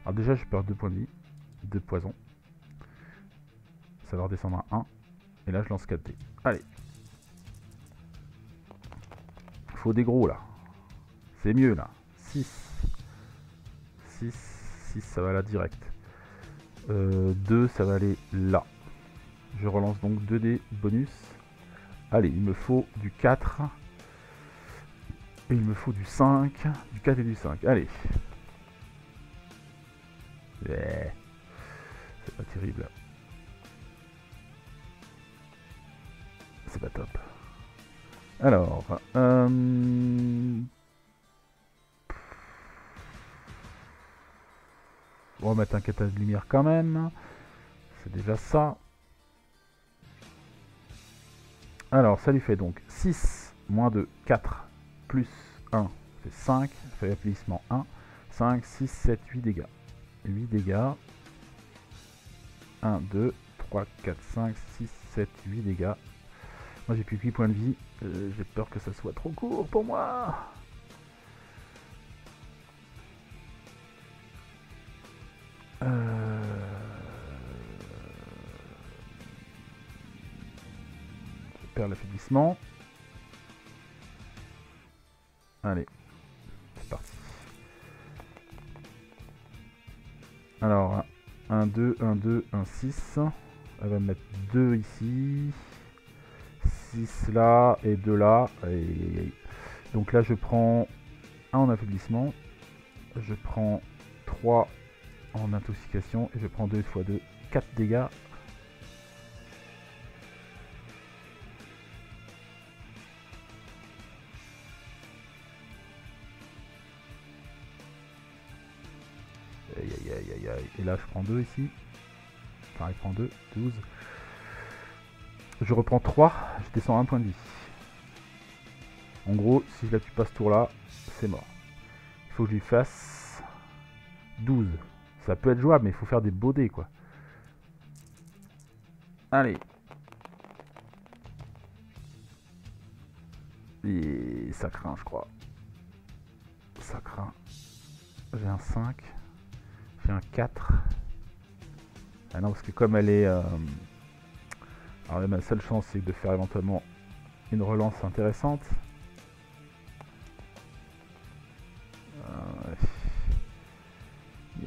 Alors déjà je perds 2 points de vie. 2 poison. Ça va redescendre à 1. Et là je lance 4 dés. Allez. Il faut des gros là. C'est mieux là. 6. 6. 6 ça va là direct. 2 ça va aller là. Je relance donc 2 dés bonus. Allez, il me faut du 4. Et il me faut du 5. Du 4 et du 5. Allez. Yeah. C'est pas terrible. C'est pas top. Alors, on va mettre un catage de lumière quand même. C'est déjà ça. Alors, ça lui fait donc 6, moins 2, 4, plus 1, c'est 5. Ça fait l'affaiblissement 1, 5, 6, 7, 8 dégâts. 8 dégâts. 1, 2, 3, 4, 5, 6, 7, 8 dégâts. Moi j'ai plus que 8 points de vie. J'ai peur que ça soit trop court pour moi. Je perds l'affaiblissement. Allez, c'est parti. Alors, 1, 2, 1, 2, 1, 6. Elle va mettre 2 ici. 6 là et 2 là. Donc là, je prends 1 en affaiblissement. Je prends 3 en intoxication. Et je prends 2 x 2, 4 dégâts. Aïe aïe aïe aïe aïe. Et là, je prends 2 ici. Enfin, il prend 2, 12. Je reprends 3, je descends 1 point de vie. En gros, si je la tue pas ce tour-là, c'est mort. Il faut que je lui fasse 12. Ça peut être jouable, mais il faut faire des beaux dés, quoi. Allez. Et ça craint, je crois. Ça craint. J'ai un 5. J'ai un 4. Ah non, parce que comme elle est... Alors ma seule chance, c'est de faire éventuellement une relance intéressante.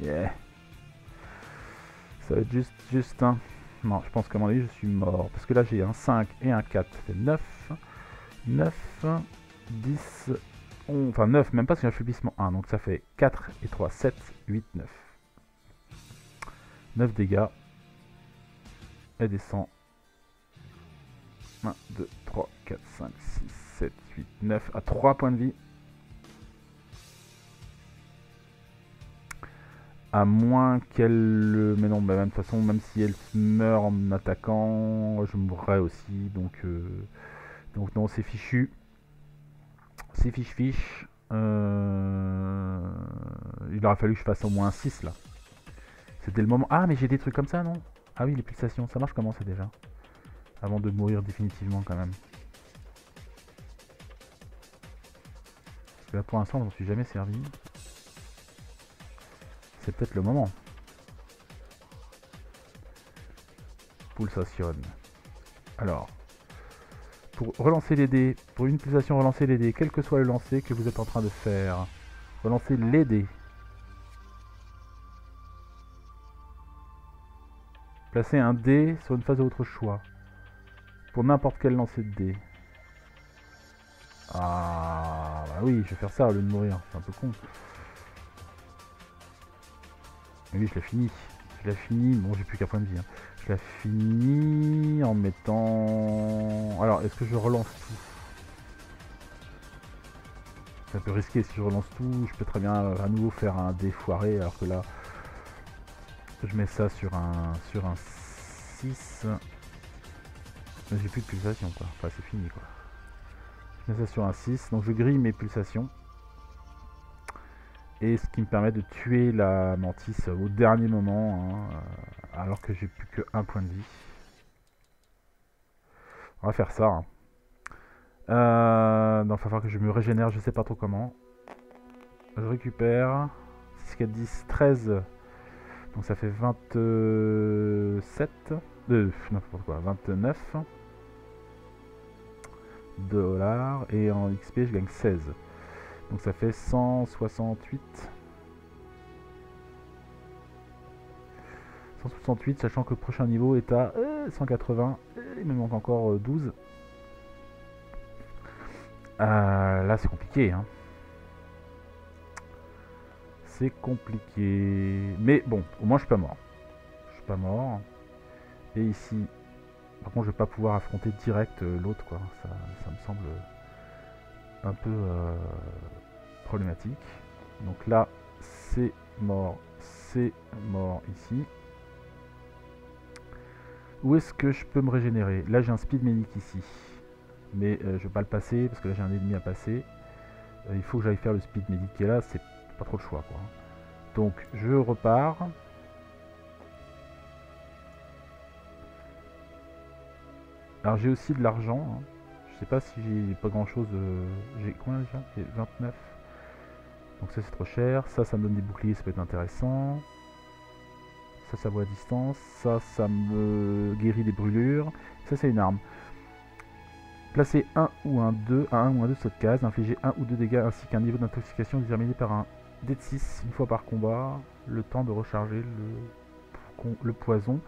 Yeah. Ça va être juste un... Non, je pense qu'à mon avis, je suis mort. Parce que là, j'ai un 5 et un 4. Ça fait 9. 9, 10, 11... Enfin 9, même pas parce qu'il y a un affaiblissement 1. Donc ça fait 4 et 3, 7, 8, 9. 9 dégâts. Elle descend. 1, 2, 3, 4, 5, 6, 7, 8, 9. À 3 points de vie. À moins qu'elle... Mais non, bah, de toute façon, même si elle meurt en attaquant, je mourrai aussi. Donc non, c'est fichu. C'est fiche. Il aurait fallu que je fasse au moins un 6 là. C'était le moment... Ah, mais j'ai des trucs comme ça, non? Ah oui, les pulsations, ça marche comment ça déjà? Avant de mourir définitivement quand même. Parce que là pour l'instant, je m'en suis jamais servi. C'est peut-être le moment. Pulsation. Alors, pour relancer les dés, pour une pulsation, relancer les dés, quel que soit le lancer que vous êtes en train de faire. Relancer les dés. Placez un dé sur une phase de votre choix. Pour n'importe quel lancer de dés. Ah, bah oui, je vais faire ça au lieu de mourir. C'est un peu con. Mais oui, je l'ai fini. Je l'ai fini. Bon, j'ai plus qu'un point de vie. Hein. Je l'ai fini en mettant... Alors, est-ce que je relance tout? C'est un peu risqué. Si je relance tout, je peux très bien à nouveau faire un dé foiré. Alors que là, je mets ça sur un 6. J'ai plus de pulsation, quoi. Enfin, c'est fini, quoi. Je mets ça sur un 6. Donc, je grille mes pulsations. Et ce qui me permet de tuer la mantis au dernier moment, hein, alors que j'ai plus que 1 point de vie. On va faire ça. Hein. Non, il va falloir que je me régénère, je sais pas trop comment. Je récupère 6, 4, 10, 13. Donc ça fait 27. N'importe quoi, 29 $. Et en XP, je gagne 16. Donc ça fait 168. 168, sachant que le prochain niveau est à 180. Il me manque encore 12. Là, c'est compliqué. Hein. c'est compliqué. Mais bon, au moins je suis pas mort. Je suis pas mort. Et ici, par contre, je vais pas pouvoir affronter direct l'autre, quoi. Ça me semble un peu problématique. Donc là, c'est mort ici. Où est-ce que je peux me régénérer? Là, j'ai un speed medic ici. Mais je vais pas le passer, parce que là, j'ai un ennemi à passer. Il faut que j'aille faire le speed medic qui est là, c'est pas trop le choix, quoi. Donc, je repars. Alors, j'ai aussi de l'argent, hein. Je sais pas si j'ai pas grand chose. J'ai combien déjà? J'ai 29. Donc ça c'est trop cher. Ça me donne des boucliers, ça peut être intéressant. Ça vaut à distance. Ça me guérit des brûlures. Ça c'est une arme. Placez un ou un 2 de cette case. Infligez 1 ou 2 dégâts ainsi qu'un niveau d'intoxication déterminé par un dé de 6 une fois par combat. Le temps de recharger le poison.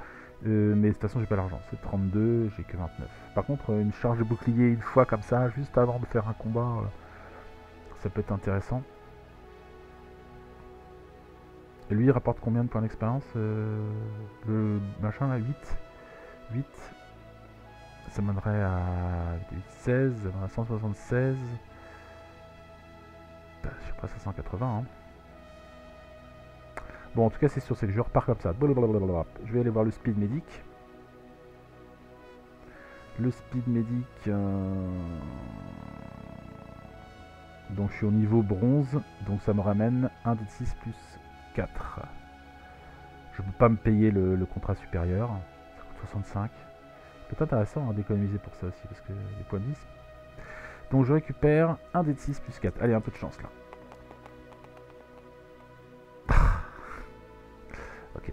Mais de toute façon j'ai pas l'argent. C'est 32, j'ai que 29. Par contre une charge de bouclier une fois comme ça, juste avant de faire un combat, ça peut être intéressant. Et lui il rapporte combien de points d'expérience? Le machin là, 8. Ça mènerait à 16, à 176. Je suis presque à 180. Hein. Bon, en tout cas, c'est sûr, c'est que je repars comme ça. Blablabla. Je vais aller voir le speed medic. Le speed medic. Donc, je suis au niveau bronze. Donc, ça me ramène 1 d 6 plus 4. Je ne peux pas me payer le contrat supérieur. Ça coûte 65. C'est intéressant hein, d'économiser pour ça aussi, parce que les points de vie. Donc, je récupère 1 d 6 plus 4. Allez, un peu de chance là. Ok.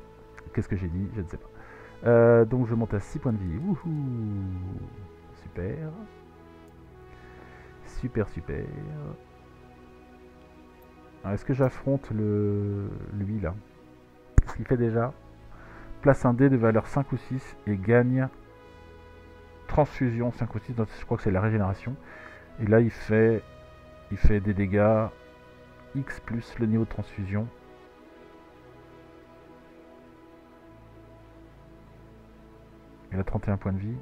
Qu'est-ce que j'ai dit? Je ne sais pas. Donc je monte à 6 points de vie. Wouhou. Super. Super. Est-ce que j'affronte lui là? Qu'est-ce qu'il fait déjà? Place un dé de valeur 5 ou 6 et gagne transfusion 5 ou 6. Donc, je crois que c'est la régénération. Et là il fait des dégâts X plus le niveau de transfusion. Il a 31 points de vie.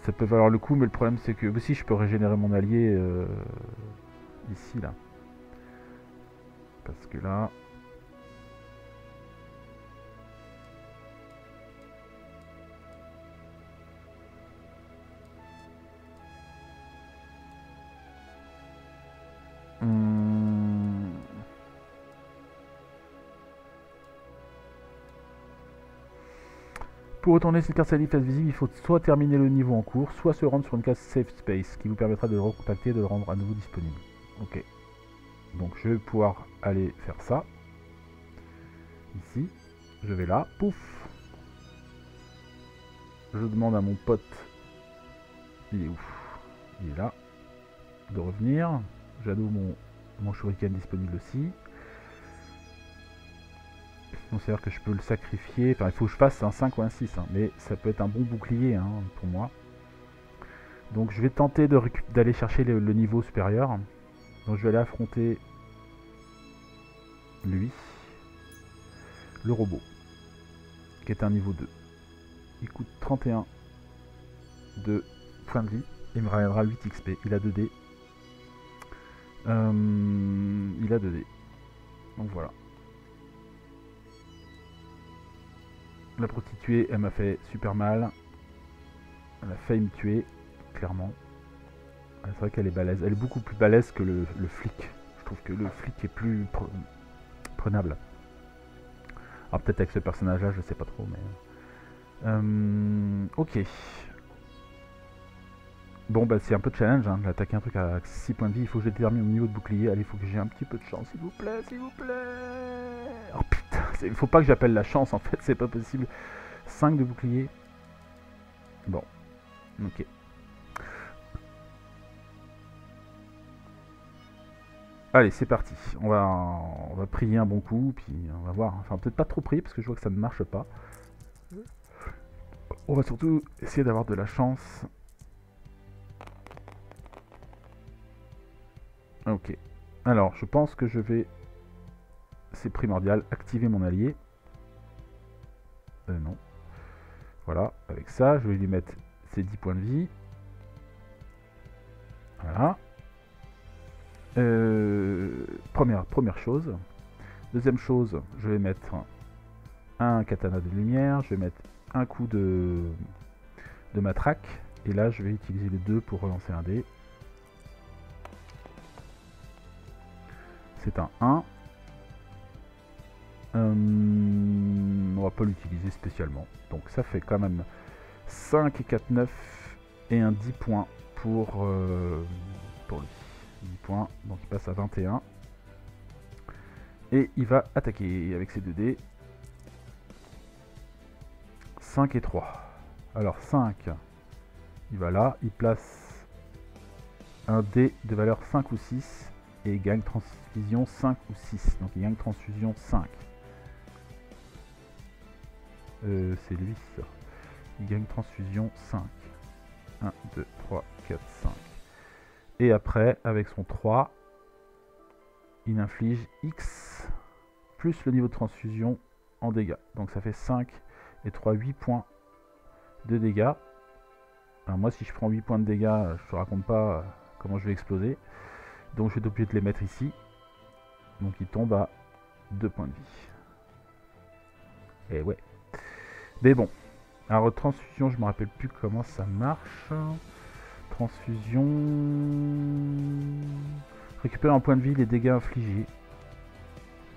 Ça peut valoir le coup, mais le problème c'est que aussi je peux régénérer mon allié ici là. Parce que là... Pour retourner sur une carte salif face visible, il faut soit terminer le niveau en cours, soit se rendre sur une case safe space, qui vous permettra de le recontacter et de le rendre à nouveau disponible. Ok. Donc je vais pouvoir aller faire ça. Ici. Je vais là. Pouf. Je demande à mon pote. Il est où? Il est là. De revenir. J'adoue mon shuriken disponible aussi. Donc c'est-à-dire que je peux le sacrifier. Enfin, il faut que je fasse un 5 ou un 6. Hein, mais ça peut être un bon bouclier hein, pour moi. Donc je vais tenter d'aller chercher le niveau supérieur. Donc je vais aller affronter lui. Le robot. Qui est un niveau 2. Il coûte 31 de points de vie. Il me ramènera 8 XP. Il a 2D. Il a 2D. Donc voilà. La prostituée, elle m'a fait super mal. Elle a failli me tuer, clairement. C'est vrai qu'elle est balèze. Elle est beaucoup plus balèze que le flic. Je trouve que le flic est plus prenable. Alors peut-être avec ce personnage-là, je sais pas trop, mais... ok. Bon, bah c'est un peu de challenge, hein, d'attaquer un truc à 6 points de vie. Il faut que je termine au niveau de bouclier. Allez, il faut que j'ai un petit peu de chance, s'il vous plaît, s'il vous plaît. Oh putain, il faut pas que j'appelle la chance, en fait, c'est pas possible. 5 de bouclier. Bon, ok. Allez, c'est parti. On va prier un bon coup, puis on va voir. Enfin, peut-être pas trop prier, parce que je vois que ça ne marche pas. On va surtout essayer d'avoir de la chance. Ok. Alors, je pense que je vais... C'est primordial, activer mon allié. Non. Voilà, avec ça, je vais lui mettre ses 10 points de vie. Voilà. Première chose. Deuxième chose, je vais mettre un katana de lumière. Je vais mettre un coup de matraque. Et là, je vais utiliser les deux pour relancer un dé. C'est un 1. On va pas l'utiliser spécialement. Donc ça fait quand même 5 et 4, 9 et un 10 points pour lui. 10 points, donc il passe à 21. Et il va attaquer avec ses 2 dés. 5 et 3. Alors 5, il va là, il place un dé de valeur 5 ou 6 et il gagne transfusion 5 ou 6. Donc il gagne transfusion 5. C'est lui ça. Il gagne transfusion 5. 1, 2, 3, 4, 5. Et après, avec son 3, il inflige X plus le niveau de transfusion en dégâts. Donc ça fait 5 et 3, 8 points de dégâts. Alors moi, si je prends 8 points de dégâts, je ne te raconte pas comment je vais exploser. Donc je vais être obligé de les mettre ici. Donc il tombe à 2 points de vie. Et ouais. Mais bon. Alors transfusion, je me rappelle plus comment ça marche. Transfusion. Récupérer en point de vie les dégâts infligés.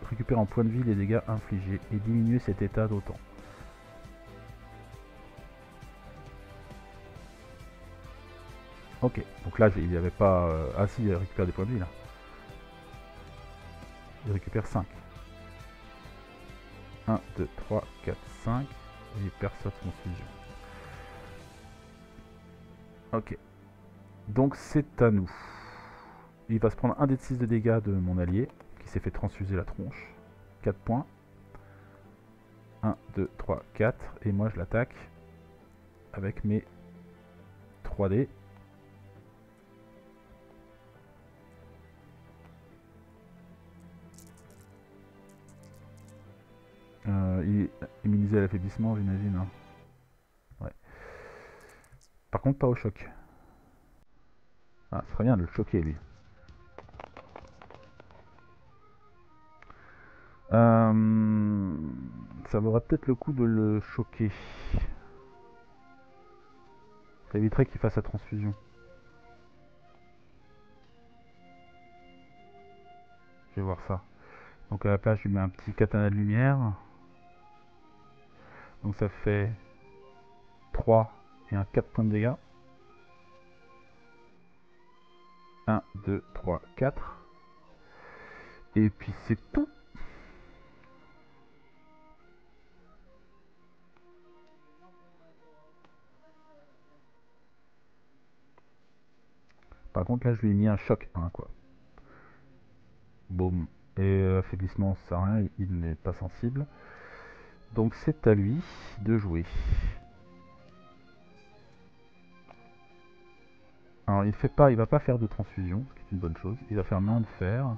Récupérer en point de vie les dégâts infligés et diminuer cet état d'autant. Ok, donc là il n'y avait pas... Ah si, il récupère des points de vie là. Il récupère 5. 1, 2, 3, 4, 5. Et il perd sa transfusion. Ok. Donc c'est à nous. Il va se prendre un dé de 6 de dégâts de mon allié, qui s'est fait transfuser la tronche. 4 points. 1, 2, 3, 4. Et moi je l'attaque avec mes 3 dés. Il est immunisé à l'affaiblissement, j'imagine. Hein. Ouais. Par contre, pas au choc. Ah, ce serait bien de le choquer, lui. Ça vaudrait peut-être le coup de le choquer. Ça éviterait qu'il fasse sa transfusion. Je vais voir ça. Donc à la place, je lui mets un petit katana de lumière. Donc ça fait 3 et un 4 points de dégâts. 1, 2, 3, 4. Et puis c'est tout. Par contre là je lui ai mis un choc 1 quoi. Boum. Et affaiblissement ça sert à rien, il n'est pas sensible. Donc c'est à lui de jouer. Alors il va pas faire de transfusion, ce qui est une bonne chose. Il va faire main de fer.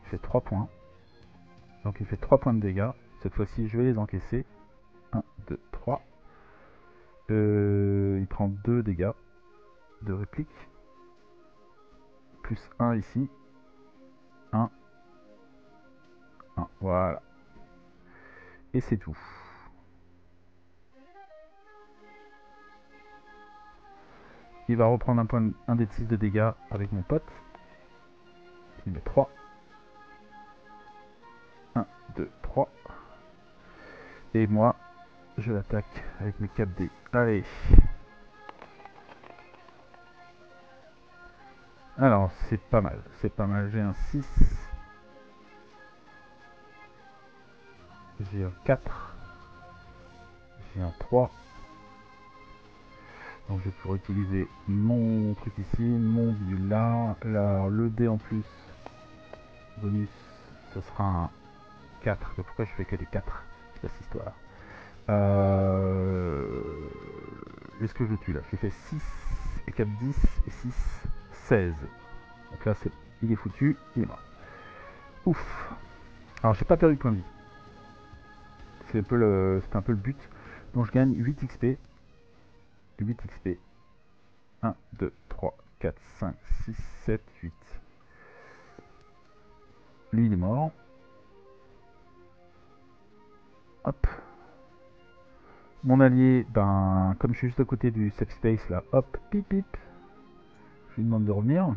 Il fait 3 points. Donc il fait 3 points de dégâts. Cette fois-ci je vais les encaisser. 1, 2, 3. Il prend 2 dégâts de réplique. Plus 1 ici. 1. 1. Voilà. Et c'est tout. Il va reprendre un des 6 de dégâts avec mon pote. Il met 3. 1, 2, 3. Et moi, je l'attaque avec mes 4 dés. Allez. Alors, c'est pas mal. C'est pas mal. J'ai un 6. J'ai un 4. J'ai un 3. Donc je vais pouvoir utiliser mon truc ici, mon bidule là. Alors le dé en plus, bonus, ce sera un 4. Mais pourquoi je fais que des 4? C'est cette histoire. Est-ce que je tue là? J'ai fait 6 et 4, 10 et 6, 16. Donc là c'est il est foutu, il est mort. Ouf. Alors j'ai pas perdu de point de vie. C'est un peu le but. Donc je gagne 8 XP. 8 XP. 1, 2, 3, 4, 5, 6, 7, 8. Lui il est mort. Hop. Mon allié, ben comme je suis juste à côté du safe space là, hop, pip pip. Je lui demande de revenir.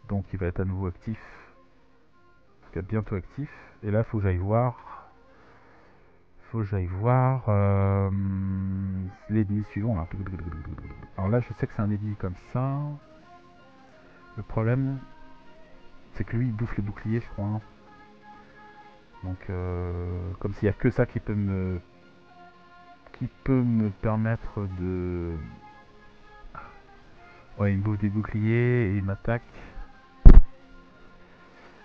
Donc il va être à nouveau actif. Il va être bientôt actif. Et là il faut que j'aille voir. L'édit suivant là. Alors là je sais que c'est un édit comme ça. Le problème c'est que lui il bouffe les boucliers je crois. Hein. Donc comme s'il n'y a que ça qui peut me permettre de... Ouais, il me bouffe des boucliers et il m'attaque.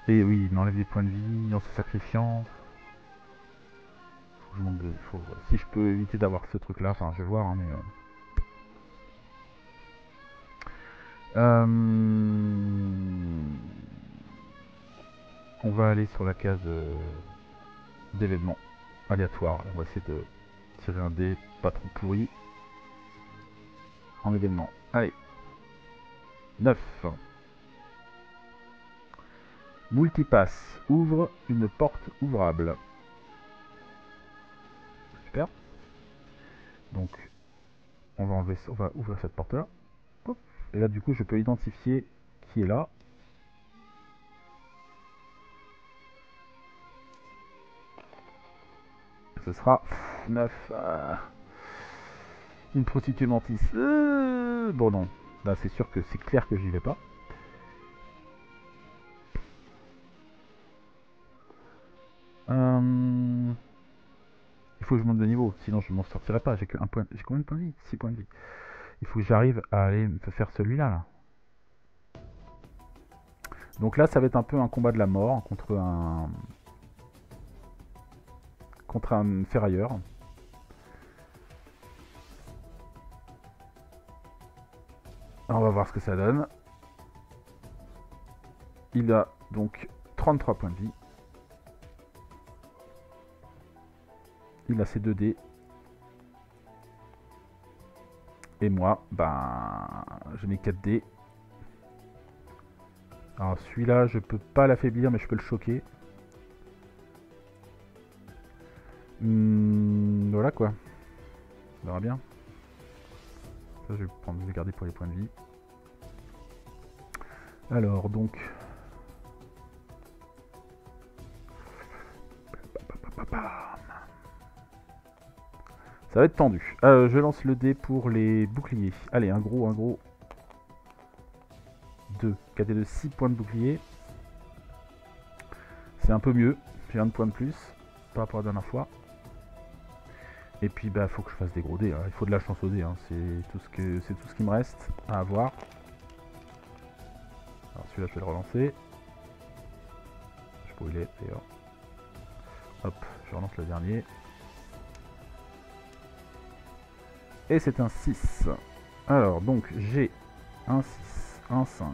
Et oui, il m'enlève des points de vie en se sacrifiant. Si je peux éviter d'avoir ce truc là, enfin je vais voir, hein, mais... On va aller sur la case d'événements aléatoires. On va essayer de tirer un dé pas trop pourri en événement. Allez. 9. Multipass. Ouvre une porte ouvrable. Super. Donc, on va ouvrir cette porte là. Hop. Et là, du coup, je peux identifier qui est là. Ce sera 9. Une prostituée mantis. Bon, non. Là, c'est sûr que c'est clair que j'y vais pas. Il faut que je monte de niveau, sinon je m'en sortirai pas. J'ai que un point. J'ai combien de points de vie? 6 points de vie. Il faut que j'arrive à aller me faire celui-là. Là. Donc là, ça va être un peu un combat de la mort contre un ferrailleur. Alors, on va voir ce que ça donne. Il a donc 33 points de vie. Il a ses 2 dés. Et moi, ben, j'ai mes 4 dés. Alors celui-là, je peux pas l'affaiblir, mais je peux le choquer. Voilà quoi. On verra bien. Ça, je vais garder pour les points de vie. Alors, donc... Ça va être tendu. Je lance le dé pour les boucliers. Allez, un gros. 2. 4 et 2, 6 points de bouclier. C'est un peu mieux. J'ai un point de plus par rapport à la dernière fois. Et puis, bah, faut que je fasse des gros dés. Hein. Il faut de la chance au dé. Hein. C'est tout ce qui me reste à avoir. Alors, celui-là, je vais le relancer. Je sais pas où il est, d'ailleurs. Hop, je relance le dernier. Et c'est un 6. Alors, donc, j'ai un 6, un 5,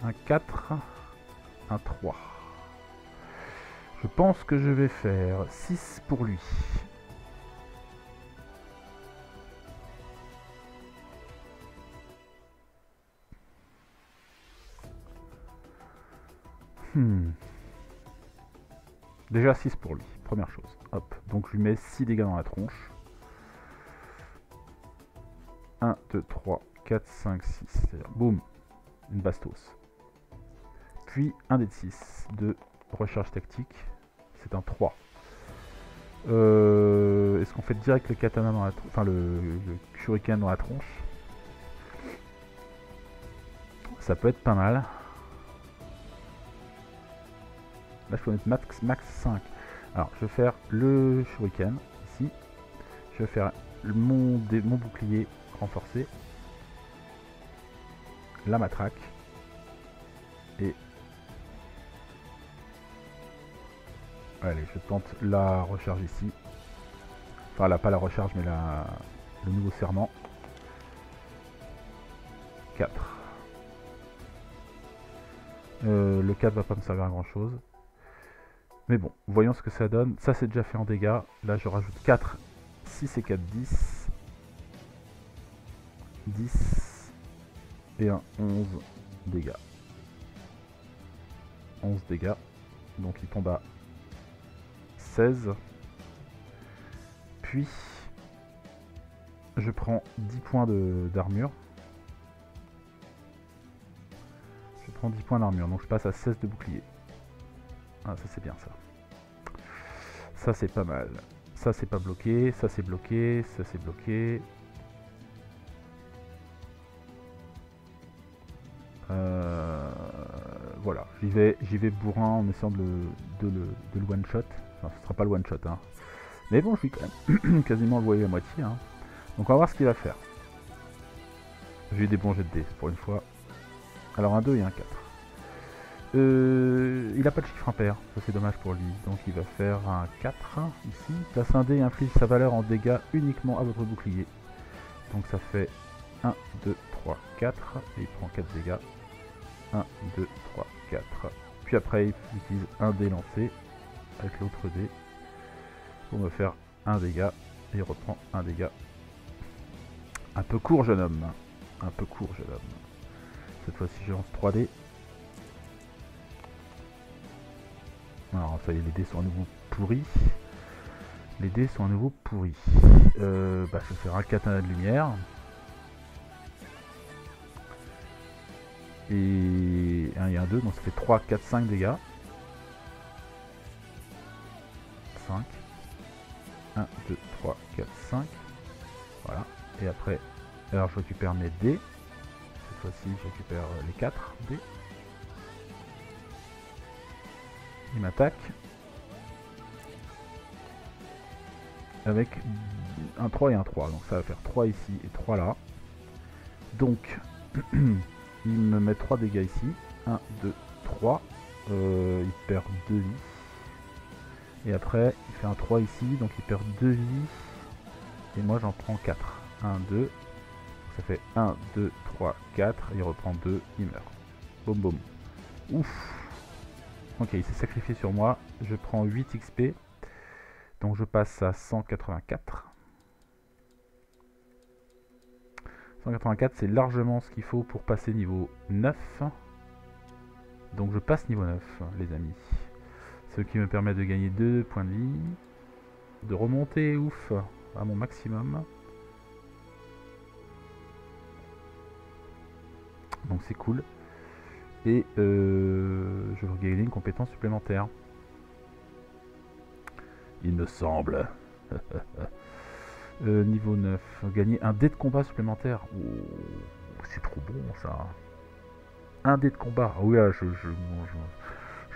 un 4, un 3. Je pense que je vais faire 6 pour lui. Déjà 6 pour lui, première chose. Hop, donc je lui mets 6 dégâts dans la tronche. 1, 2, 3, 4, 5, 6. C'est-à-dire, boum, une bastos. Puis un dé de 6 de recharge tactique. C'est un 3. Est-ce qu'on fait direct le katana dans la tronche, enfin le shuriken dans la tronche? Ça peut être pas mal. Là je peux mettre max 5. Alors je vais faire le shuriken ici. Je vais faire mon bouclier renforcé. La matraque. Et... Allez, je tente la recharge ici. Enfin, pas la recharge, mais le nouveau serment. 4. Le 4 va pas me servir à grand chose. Mais bon, voyons ce que ça donne. Ça c'est déjà fait en dégâts. Là je rajoute 4, 6 et 4, 10. 10 et un 11 dégâts. 11 dégâts. Donc il tombe à 16. Puis je prends 10 points d'armure. Je prends 10 points d'armure, donc je passe à 16 de bouclier. Ah, ça c'est bien ça. Ça c'est pas mal. Ça c'est pas bloqué, ça c'est bloqué, ça c'est bloqué. Voilà, j'y vais bourrin en essayant de le one shot. Enfin, ce sera pas le one shot, hein. Mais bon, je vais quand même quasiment le voyer à moitié, hein. Donc on va voir ce qu'il va faire. J'ai eu des bons jets de dés pour une fois. Alors un 2 et un 4. Il n'a pas de chiffre impair, ça c'est dommage pour lui. Donc il va faire un 4 ici. Place un dé et inflige sa valeur en dégâts uniquement à votre bouclier. Donc ça fait 1, 2, 3, 4. Et il prend 4 dégâts. 1, 2, 3, 4. Puis après il utilise un dé lancé avec l'autre dé pour me faire un dégât. Et il reprend un dégât. Un peu court jeune homme. Un peu court jeune homme. Cette fois-ci je lance 3 dés. Alors ça y est, les dés sont à nouveau pourris. Les dés sont à nouveau pourris. Je vais faire un katana de lumière. Et un et un 2, donc ça fait 3, 4, 5 dégâts. 5. 1, 2, 3, 4, 5. Voilà. Et après, alors je récupère mes dés. Cette fois-ci, je récupère les 4 dés. Il m'attaque avec un 3 et un 3. Donc ça va faire 3 ici et 3 là. Donc il me met 3 dégâts ici. 1, 2, 3. Il perd 2 vies. Et après il fait un 3 ici. Donc il perd 2 vies. Et moi j'en prends 4. 1, 2. Ça fait 1, 2, 3, 4. Il reprend 2. Il meurt. Boum boum. Ouf. Ok, il s'est sacrifié sur moi. Je prends 8 XP. Donc je passe à 184. 184, c'est largement ce qu'il faut pour passer niveau 9. Donc je passe niveau 9, les amis. Ce qui me permet de gagner 2 points de vie. De remonter, ouf, à mon maximum. Donc c'est cool. Et je vais gagner une compétence supplémentaire. Il me semble. Niveau 9. Gagner un dé de combat supplémentaire. Oh, c'est trop bon ça. Un dé de combat. Ah oui, là, je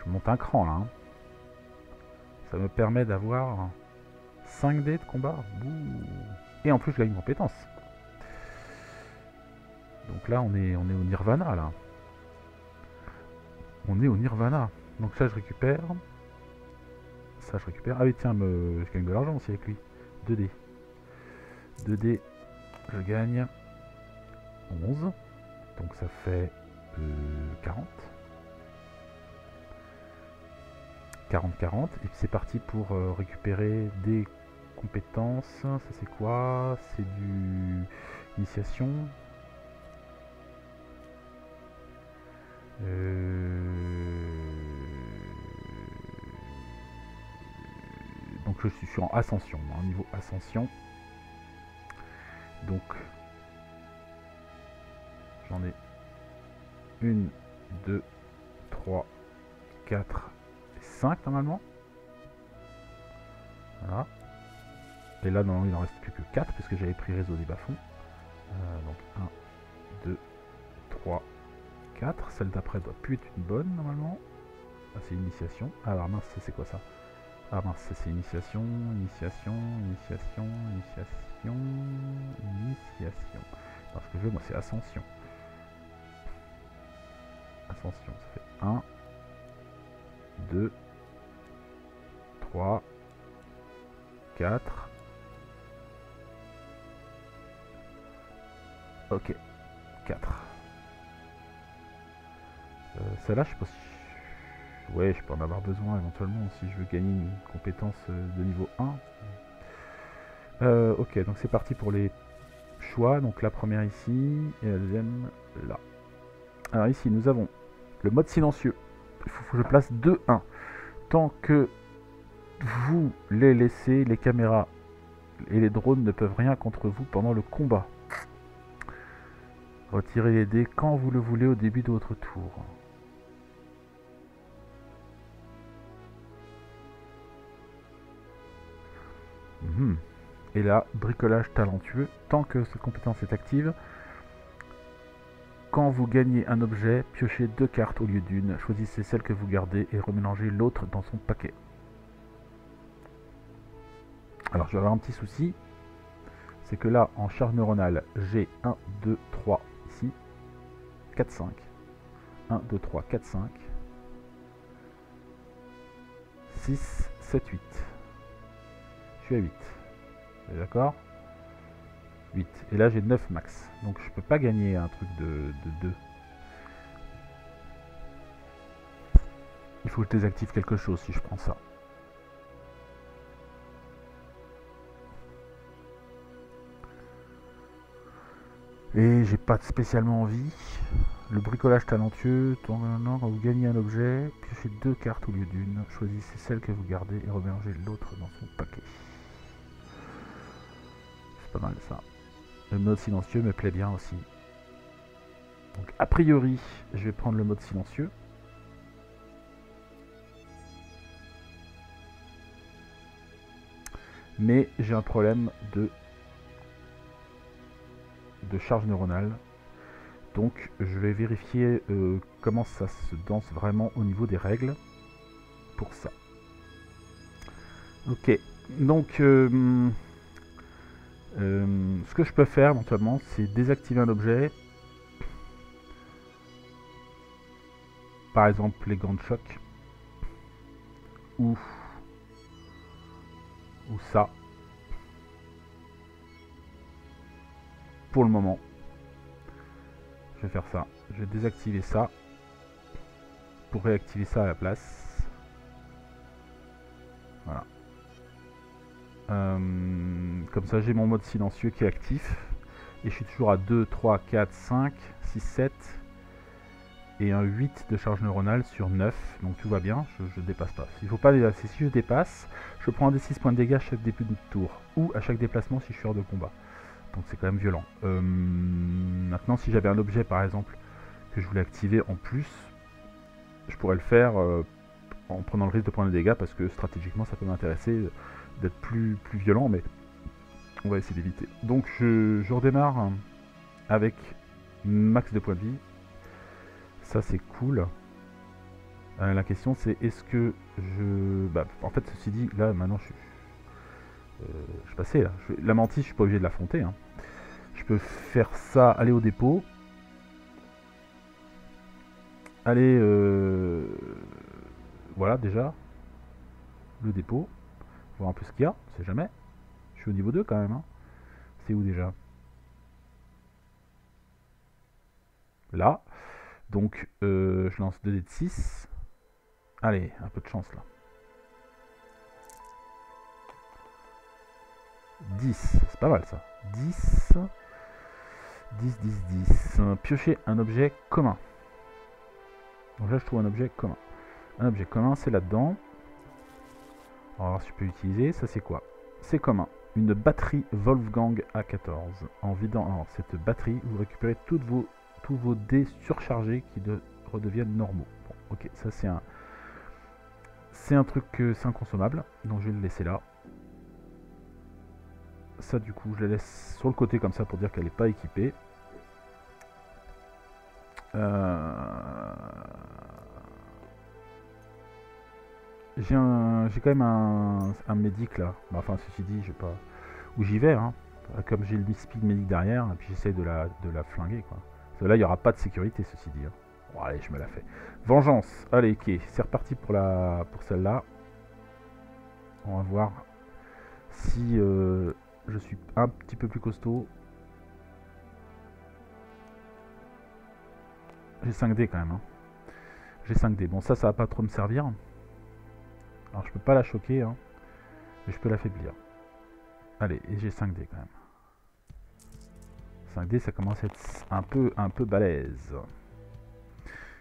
monte un cran là. Hein. Ça me permet d'avoir 5 dés de combat. Ouh. Et en plus, je gagne une compétence. Donc là, on est au Nirvana là. On est au Nirvana. Donc ça, je récupère. Ça, je récupère. Ah oui, tiens, je gagne de l'argent aussi avec lui. 2 dés. 2 dés. Je gagne 11. Donc ça fait 40. 40. Et puis c'est parti pour récupérer des compétences. Ça c'est quoi? C'est du initiation. Donc je suis en ascension, niveau ascension. Donc j'en ai 1, 2, 3, 4, 5 normalement. Voilà. Et là non, il n'en reste plus que 4 parce que j'avais pris réseau des bas-fonds. Donc 1, 2, 3, 4. Celle d'après doit plus être une bonne normalement. Ah, c'est initiation. Ah alors mince, c'est quoi ça? Ah mince, c'est initiation. Alors ce que je veux moi c'est ascension. Ascension, ça fait 1, 2, 3, 4. Ok, 4. Celle-là, je sais pas si... Ouais, je peux en avoir besoin éventuellement si je veux gagner une compétence de niveau 1. Ok, donc c'est parti pour les choix. Donc la première ici et la deuxième là. Alors ici, nous avons le mode silencieux. Il faut que je place 2-1. Tant que vous les laissez, les caméras et les drones ne peuvent rien contre vous pendant le combat. Retirez les dés quand vous le voulez au début de votre tour. Et là, bricolage talentueux. Tant que cette compétence est active, quand vous gagnez un objet, piochez 2 cartes au lieu d'une. Choisissez celle que vous gardez et remélangez l'autre dans son paquet. Alors je vais avoir un petit souci. C'est que là, en charge neuronale, j'ai 1, 2, 3 ici. 4, 5. 1, 2, 3, 4, 5. 6, 7, 8. Je suis à 8. D'accord ? 8. Et là, j'ai 9 max. Donc, je peux pas gagner un truc de 2. Il faut que je désactive quelque chose si je prends ça. Et j'ai pas spécialement envie. Le bricolage talentueux, quand vous gagnez un objet, piochez 2 cartes au lieu d'une. Choisissez celle que vous gardez et remélangez l'autre dans son paquet. C'est pas mal ça. Le mode silencieux me plaît bien aussi. Donc a priori, je vais prendre le mode silencieux. Mais j'ai un problème de charge neuronale. Donc je vais vérifier comment ça se danse vraiment au niveau des règles pour ça. Ok, donc ce que je peux faire éventuellement, c'est désactiver un objet. Par exemple les gants de choc. Ou ça. Pour le moment. Je vais faire ça. Je vais désactiver ça. Pour réactiver ça à la place. Voilà. Comme ça j'ai mon mode silencieux qui est actif. Et je suis toujours à 2, 3, 4, 5, 6, 7. Et un 8 de charge neuronale sur 9. Donc tout va bien, je ne dépasse pas. Il faut pas dépasser. Si je dépasse, je prends un des 6 points de dégâts à chaque début de tour. Ou à chaque déplacement si je suis hors de combat. Donc c'est quand même violent. Maintenant si j'avais un objet par exemple que je voulais activer en plus, je pourrais le faire en prenant le risque de prendre des dégâts parce que stratégiquement ça peut m'intéresser d'être plus violent, mais on va essayer d'éviter. Donc je redémarre avec max de points de vie. Ça c'est cool. La question c'est est-ce que je... en fait ceci dit, là maintenant je suis passé là. La mantis je suis pas obligé de l'affronter. Hein. Je peux faire ça, aller au dépôt. Aller... voilà déjà. Le dépôt. Voir un peu ce qu'il y a, on sait jamais. Je suis au niveau 2 quand même. Hein. C'est où déjà? Là. Donc je lance 2 dés de 6. Allez, un peu de chance là. 10, c'est pas mal ça. 10. 10, 10, 10. Piocher un objet commun. Donc là je trouve un objet commun. Un objet commun c'est là-dedans. On va voir si je peux l'utiliser. Ça c'est quoi? C'est commun. Une batterie Wolfgang A14. En vidant cette batterie, vous récupérez tous vos dés surchargés qui redeviennent normaux. Bon, ok, ça c'est un... C'est un truc, c'est inconsommable. Donc je vais le laisser là. Ça du coup, je la laisse sur le côté comme ça pour dire qu'elle n'est pas équipée. J'ai quand même un médic là. Enfin, ceci dit, je sais pas où j'y vais. Hein. Comme j'ai le speed médic derrière, et puis j'essaie de la flinguer. Quoi. Parce que là, il n'y aura pas de sécurité, ceci dit. Hein. Bon, allez, je me la fais. Vengeance. Allez, ok. C'est reparti pour celle-là. On va voir si je suis un petit peu plus costaud. J'ai 5 dés quand même. Hein. J'ai 5D. Bon, ça va pas trop me servir. Alors, je peux pas la choquer, hein, mais je peux l'affaiblir. Allez, et j'ai 5D quand même. 5D, ça commence à être un peu balèze.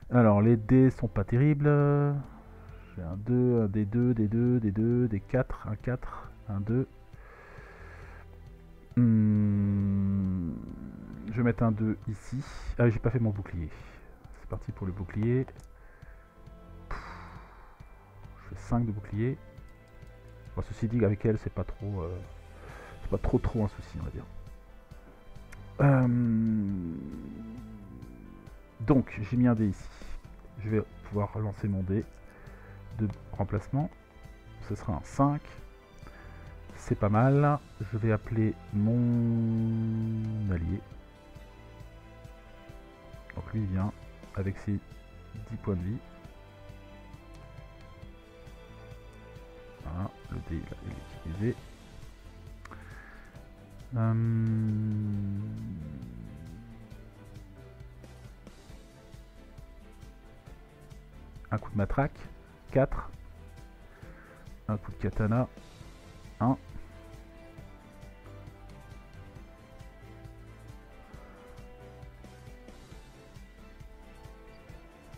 Alors, les dés sont pas terribles. J'ai un 2, un D2, D2, D2, D4, un 4, un 2. Je vais mettre un 2 ici. Ah, j'ai pas fait mon bouclier. C'est parti pour le bouclier. Je fais 5 de bouclier. Bon, ceci dit, avec elle, c'est pas trop un souci, on va dire. Donc, j'ai mis un dé ici. Je vais pouvoir relancer mon dé de remplacement. Ce sera un 5. C'est pas mal. Je vais appeler mon allié. Donc lui, il vient avec ses 10 points de vie. Voilà, le dé là, il est utilisé. Un coup de matraque, 4. Un coup de katana, 1.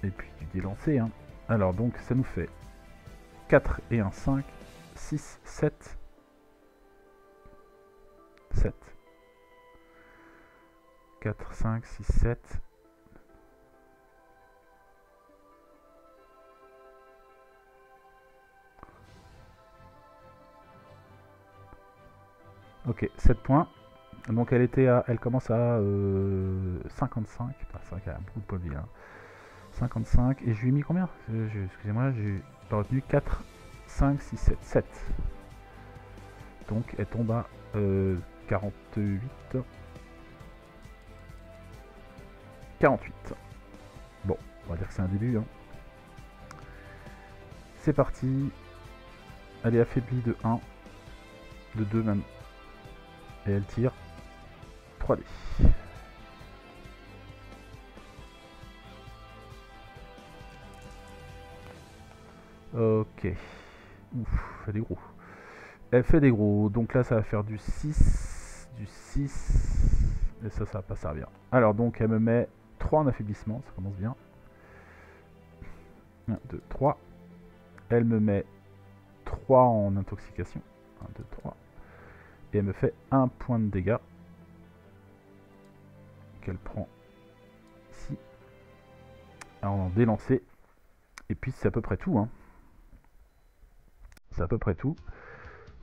Et puis du dé lancé. Hein. Alors donc ça nous fait 4 et 1, 5, 6, 7. 7. 4, 5, 6, 7. Ok, 7 points. Donc elle commence à 55. Enfin, c'est vrai qu'elle a beaucoup de points de vie. Hein. 55. Et je lui ai mis combien? Excusez-moi, j'ai pas retenu. 4, 5, 6, 7. 7. Donc elle tombe à 48. 48. Bon, on va dire que c'est un début. Hein. C'est parti. Elle est affaiblie de 1. De 2 même. Et elle tire 3D. Ok. Ouf, elle fait des gros. Elle fait des gros. Donc là, ça va faire du 6. Du 6. Et ça va pas servir. Alors donc, elle me met 3 en affaiblissement. Ça commence bien. 1, 2, 3. Elle me met 3 en intoxication. 1, 2, 3. Et elle me fait 1 point de dégâts. Qu'elle prend ici. Alors, on délancé. Et puis, c'est à peu près tout. Hein. C'est à peu près tout.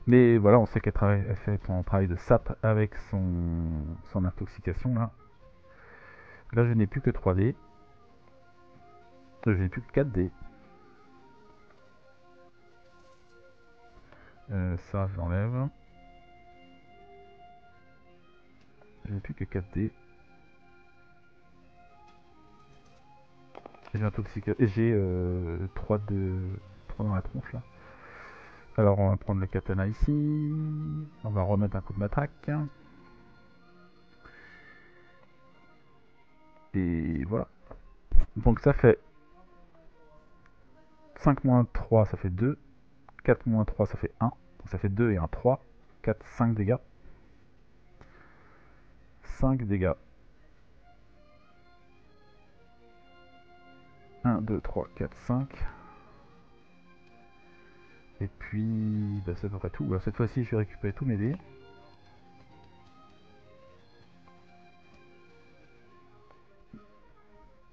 Mais voilà, on sait qu'elle fait son travail de sap avec son intoxication là. Là, je n'ai plus que 3D. Je n'ai plus que 4D. Ça, j'enlève. Je n'ai plus que 4D. J'ai intoxication. Et j'ai 3 dans la tronche là. Alors, on va prendre le katana ici. On va remettre un coup de matraque. Et voilà. Donc, ça fait 5 moins 3, ça fait 2. 4 moins 3, ça fait 1. Donc, ça fait 2 et 1, 3. 4, 5 dégâts. 5 dégâts. 1, 2, 3, 4, 5. Et puis, bah, c'est à peu près tout. Alors, cette fois-ci, je vais récupérer tous mes dés.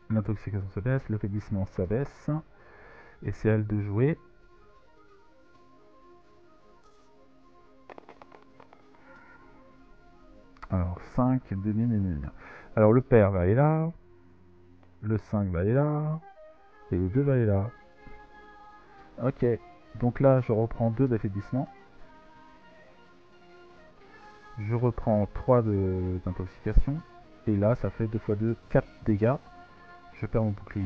L'intoxication se baisse, le faiblissement s'abaisse. Et c'est à elle de jouer. Alors, 5, alors le père va aller là. Le 5 va aller là. Et le 2 va aller là. Ok. Donc là, je reprends 2 d'affaiblissement. Je reprends 3 d'intoxication. Et là, ça fait 2 x 2, 4 dégâts. Je perds mon bouclier.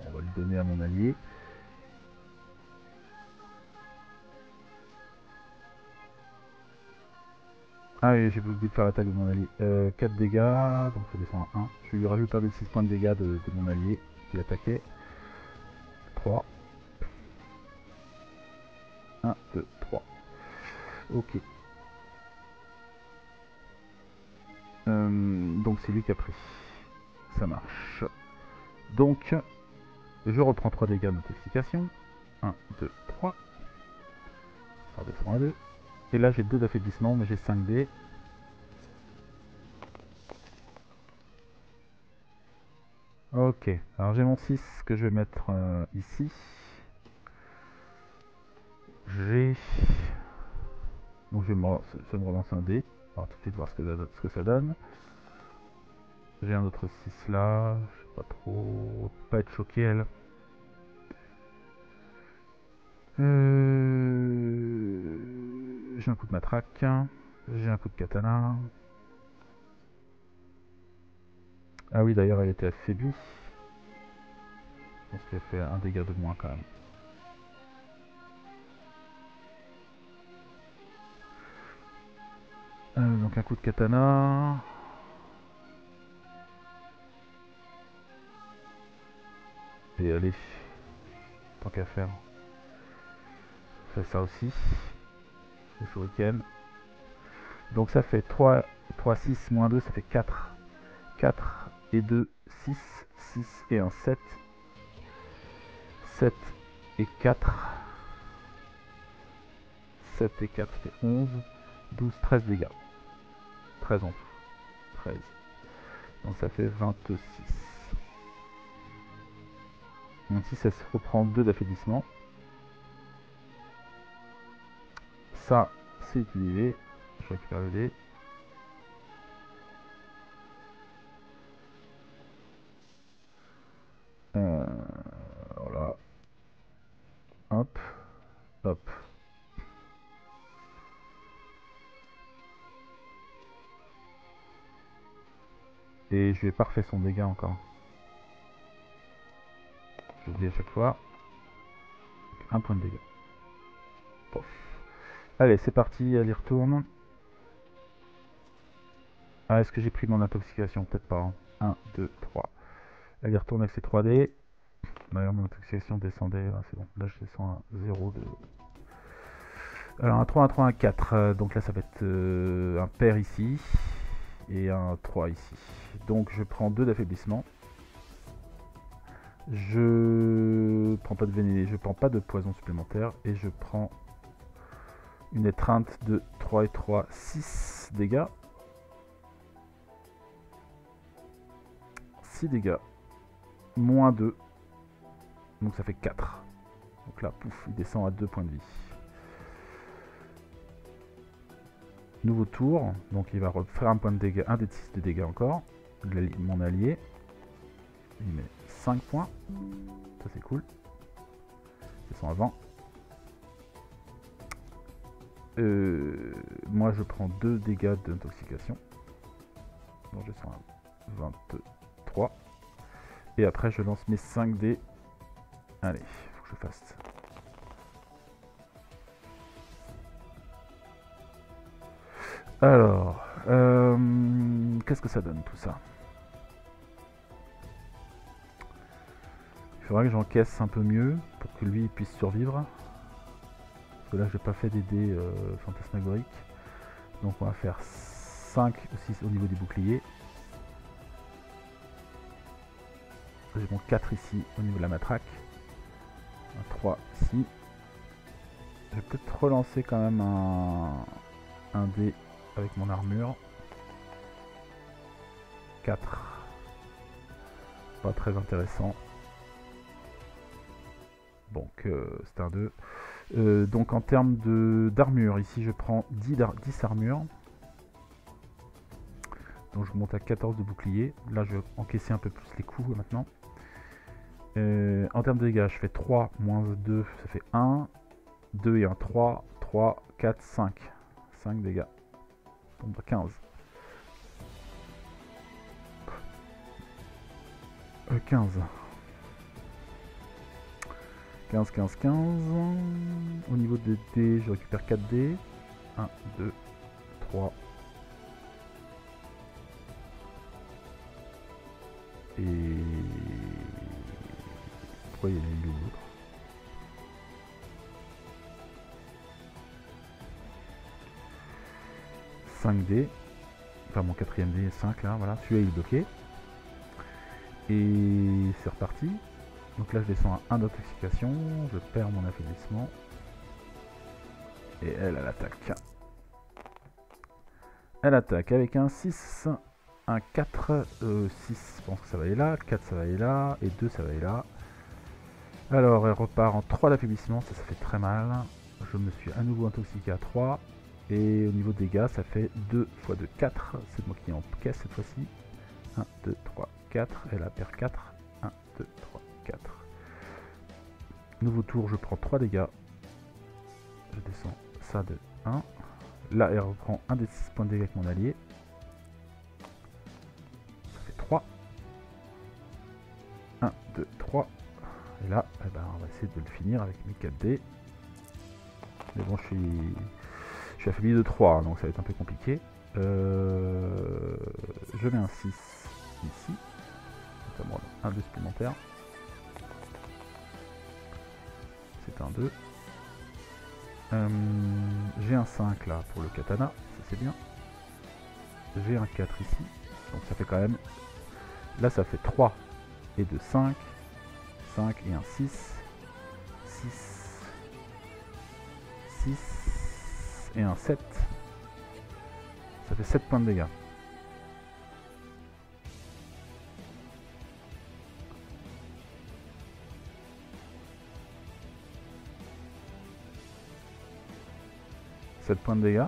On va le donner à mon allié. Ah oui, j'ai oublié de faire l'attaque de mon allié. 4 dégâts, donc ça descend à 1. Je vais lui rajouter un des 6 points de dégâts de mon allié qui attaquait. 3. 1, 2, 3. Ok. Donc c'est lui qui a pris. Ça marche. Donc, je reprends 3 dégâts de notification. 1, 2, 3. Ça redescend à 2. Et là j'ai 2 d'affaiblissement, mais j'ai 5 dés. Ok, alors j'ai mon 6 que je vais mettre ici. J'ai... Donc ça me relance un dé. On va tout de suite voir ce que ça donne. J'ai un autre 6 là. Je sais pas trop... Pas être choqué elle. J'ai un coup de matraque. J'ai un coup de katana. Ah oui, d'ailleurs elle était affaiblie. Je pense qu'elle fait un dégât de moins quand même. Donc un coup de katana. Et allez, tant qu'à faire. Je fais ça aussi. Le shuriken. Donc ça fait 3, 6, moins 2, ça fait 4. 4 et 2, 6. 6 et 1, 7. 7 et 4. 7 et 4, ça fait 11. 12, 13 dégâts. 13 en tout. 13. Donc ça fait 26. Donc si ça se reprend 2 d'affaiblissement. Ça, c'est utilisé. Je récupère le dé. Voilà. Hop. Hop. Et je lui ai pas refait son dégât encore. J'oublie à chaque fois. Un point de dégâts. Pof. Allez, c'est parti, elle y retourne. Ah, est-ce que j'ai pris mon intoxication? Peut-être pas. 1, 2, 3. Elle y retourne avec ses 3D. D'ailleurs, mon intoxication descendait. Ah, c'est bon. Là, je descends à 0 de... Alors, un 3, un 3, un 4. Donc là, ça va être un pair ici. Et un 3 ici. Donc, je prends 2 d'affaiblissement. Je prends pas de vénéné, je prends pas de poison supplémentaire. Et je prends une étreinte de 3 et 3, 6 dégâts. 6 dégâts. Moins 2. Donc ça fait 4. Donc là, pouf, il descend à 2 points de vie. Nouveau tour. Donc il va refaire un point de dégâts, un des 6 de dégâts encore. Mon allié. Il met 5 points. Ça c'est cool. Ils sont avant. Moi je prends 2 dégâts d'intoxication. Donc je sens à 23. Et après je lance mes 5 dés. Allez, faut que je fasse. Alors, qu'est-ce que ça donne tout ça? Il faudra que j'encaisse un peu mieux pour que lui puisse survivre. Parce que là, j'ai pas fait des dés fantasmagoriques. Donc on va faire 5 ou 6 au niveau du bouclier. J'ai mon 4 ici au niveau de la matraque. Un 3 ici. Je vais peut-être relancer quand même un dé avec mon armure. 4. Pas très intéressant. Donc c'est un 2. Donc en termes d'armure, ici je prends 10 armures. Donc je monte à 14 de bouclier. Là je vais encaisser un peu plus les coups maintenant. En termes de dégâts, je fais 3 moins 2, ça fait 1. 2 et 1, 3. 3, 4, 5. 5 dégâts. Donc 15. 15. 15, 15, 15. Au niveau des dés, je récupère 4 dés. 1, 2, 3, Et... Pourquoi il y a une ou l'autre? « 5D. Enfin mon quatrième dé, 5 là, voilà. Celui-là il est bloqué. Et c'est reparti. Donc là je descends à 1 d'intoxication. Je perds mon affaiblissement. Et elle attaque. Elle attaque avec un 6, un 4, 6, je pense que ça va aller là, 4 ça va aller là, et 2 ça va aller là. Alors elle repart en 3 d'affaiblissement, ça fait très mal. Je me suis à nouveau intoxiqué à 3. Et au niveau de dégâts, ça fait 2 x 2, 4. C'est moi qui encaisse cette fois-ci. 1, 2, 3, 4. Elle a perd 4. 1, 2, 3, 4. Nouveau tour, je prends 3 dégâts. Je descends ça de 1. Là, elle reprend un des 6 points de dégâts avec mon allié. Ça fait 3. 1, 2, 3. Et là, eh ben, on va essayer de le finir avec mes 4 dés. Mais bon, je suis affaibli de 3, donc ça va être un peu compliqué. Je mets un 6 ici. Notamment un 2 supplémentaire. C'est un 2. J'ai un 5 là pour le katana, ça c'est bien. J'ai un 4 ici, donc ça fait quand même... Là ça fait 3 et 2, 5. 5 et un 6. 6. 6 et un 7. Ça fait 7 points de dégâts. Points de dégâts.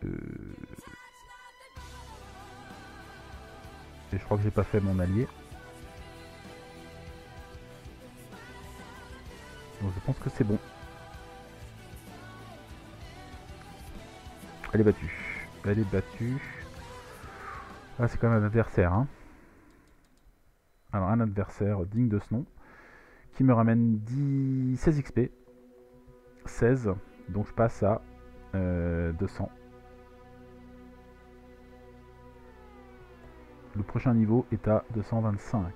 Et je crois que j'ai pas fait mon allié. Donc je pense que c'est bon. Elle est battue. Elle est battue. Ah, c'est quand même un adversaire. Hein. Alors un adversaire digne de ce nom. Qui me ramène 16 XP. 16. Donc je passe à 200. Le prochain niveau est à 225.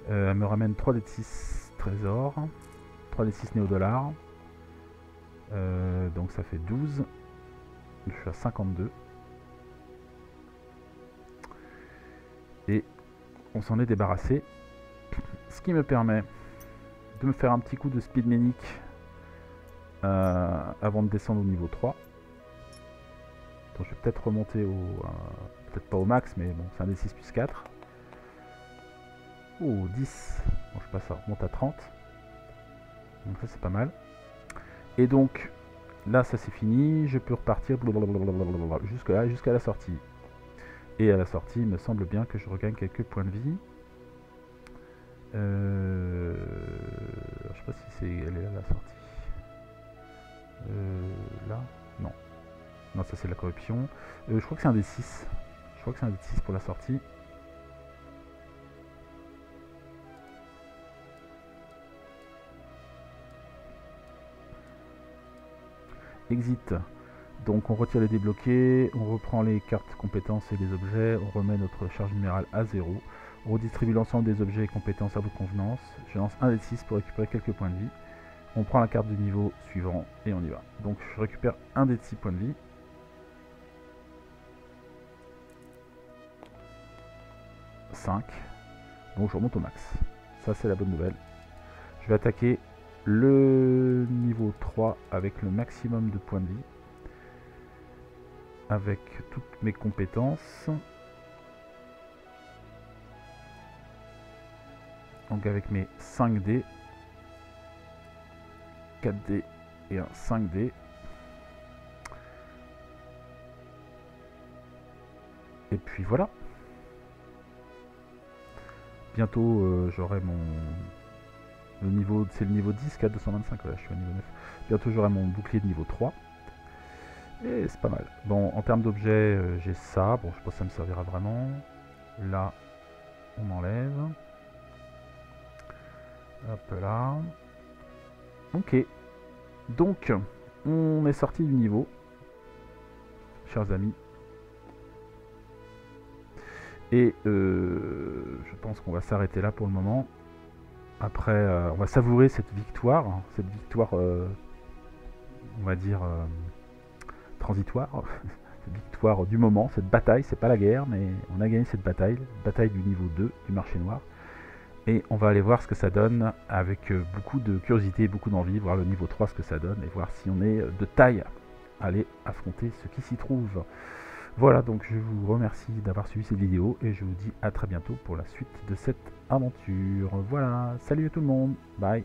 Elle me ramène 3 d 6 trésors. 3 d 6 néo-dollars. Donc ça fait 12. Je suis à 52. Et on s'en est débarrassé. Ce qui me permet de me faire un petit coup de speed ménic avant de descendre au niveau 3. Donc je vais peut-être remonter au... peut-être pas au max, mais bon, c'est un D6 plus 4. Oh, 10. Bon, je passe, ça remonte à 30. Donc ça, c'est pas mal. Et donc, là, ça c'est fini. Je peux repartir jusqu'à la sortie. Et à la sortie, il me semble bien que je regagne quelques points de vie. Je sais pas si elle est à la sortie. Là, non. Non, ça c'est la corruption. Je crois que c'est un D6. Je crois que c'est un D6 pour la sortie. Exit. Donc on retire les débloqués, on reprend les cartes compétences et les objets, on remet notre charge minérale à 0. On redistribue l'ensemble des objets et compétences à votre convenance. Je lance un D6 pour récupérer quelques points de vie. On prend la carte du niveau suivant et on y va. Donc je récupère un D6 points de vie. « 5. Donc je remonte au max. Ça c'est la bonne nouvelle. Je vais attaquer le niveau 3 avec le maximum de points de vie. Avec toutes mes compétences. Donc avec mes 5D. 4D et un 5D. Et puis voilà. Bientôt j'aurai mon... Le niveau, c'est le niveau 10, 4, 225, voilà, je suis au niveau 9. Bientôt j'aurai mon bouclier de niveau 3. Et c'est pas mal. Bon, en termes d'objets, j'ai ça. Bon, je pense que ça me servira vraiment. Là, on enlève. Hop là. Ok. Donc, on est sorti du niveau. Chers amis. Et je pense qu'on va s'arrêter là pour le moment. Après, on va savourer cette victoire, on va dire, transitoire, cette victoire du moment, cette bataille, c'est pas la guerre, mais on a gagné cette bataille du niveau 2 du marché noir. Et on va aller voir ce que ça donne avec beaucoup de curiosité, beaucoup d'envie, voir le niveau 3 ce que ça donne et voir si on est de taille à aller affronter ce qui s'y trouve. Voilà, donc je vous remercie d'avoir suivi cette vidéo et je vous dis à très bientôt pour la suite de cette aventure. Voilà, salut à tout le monde, bye.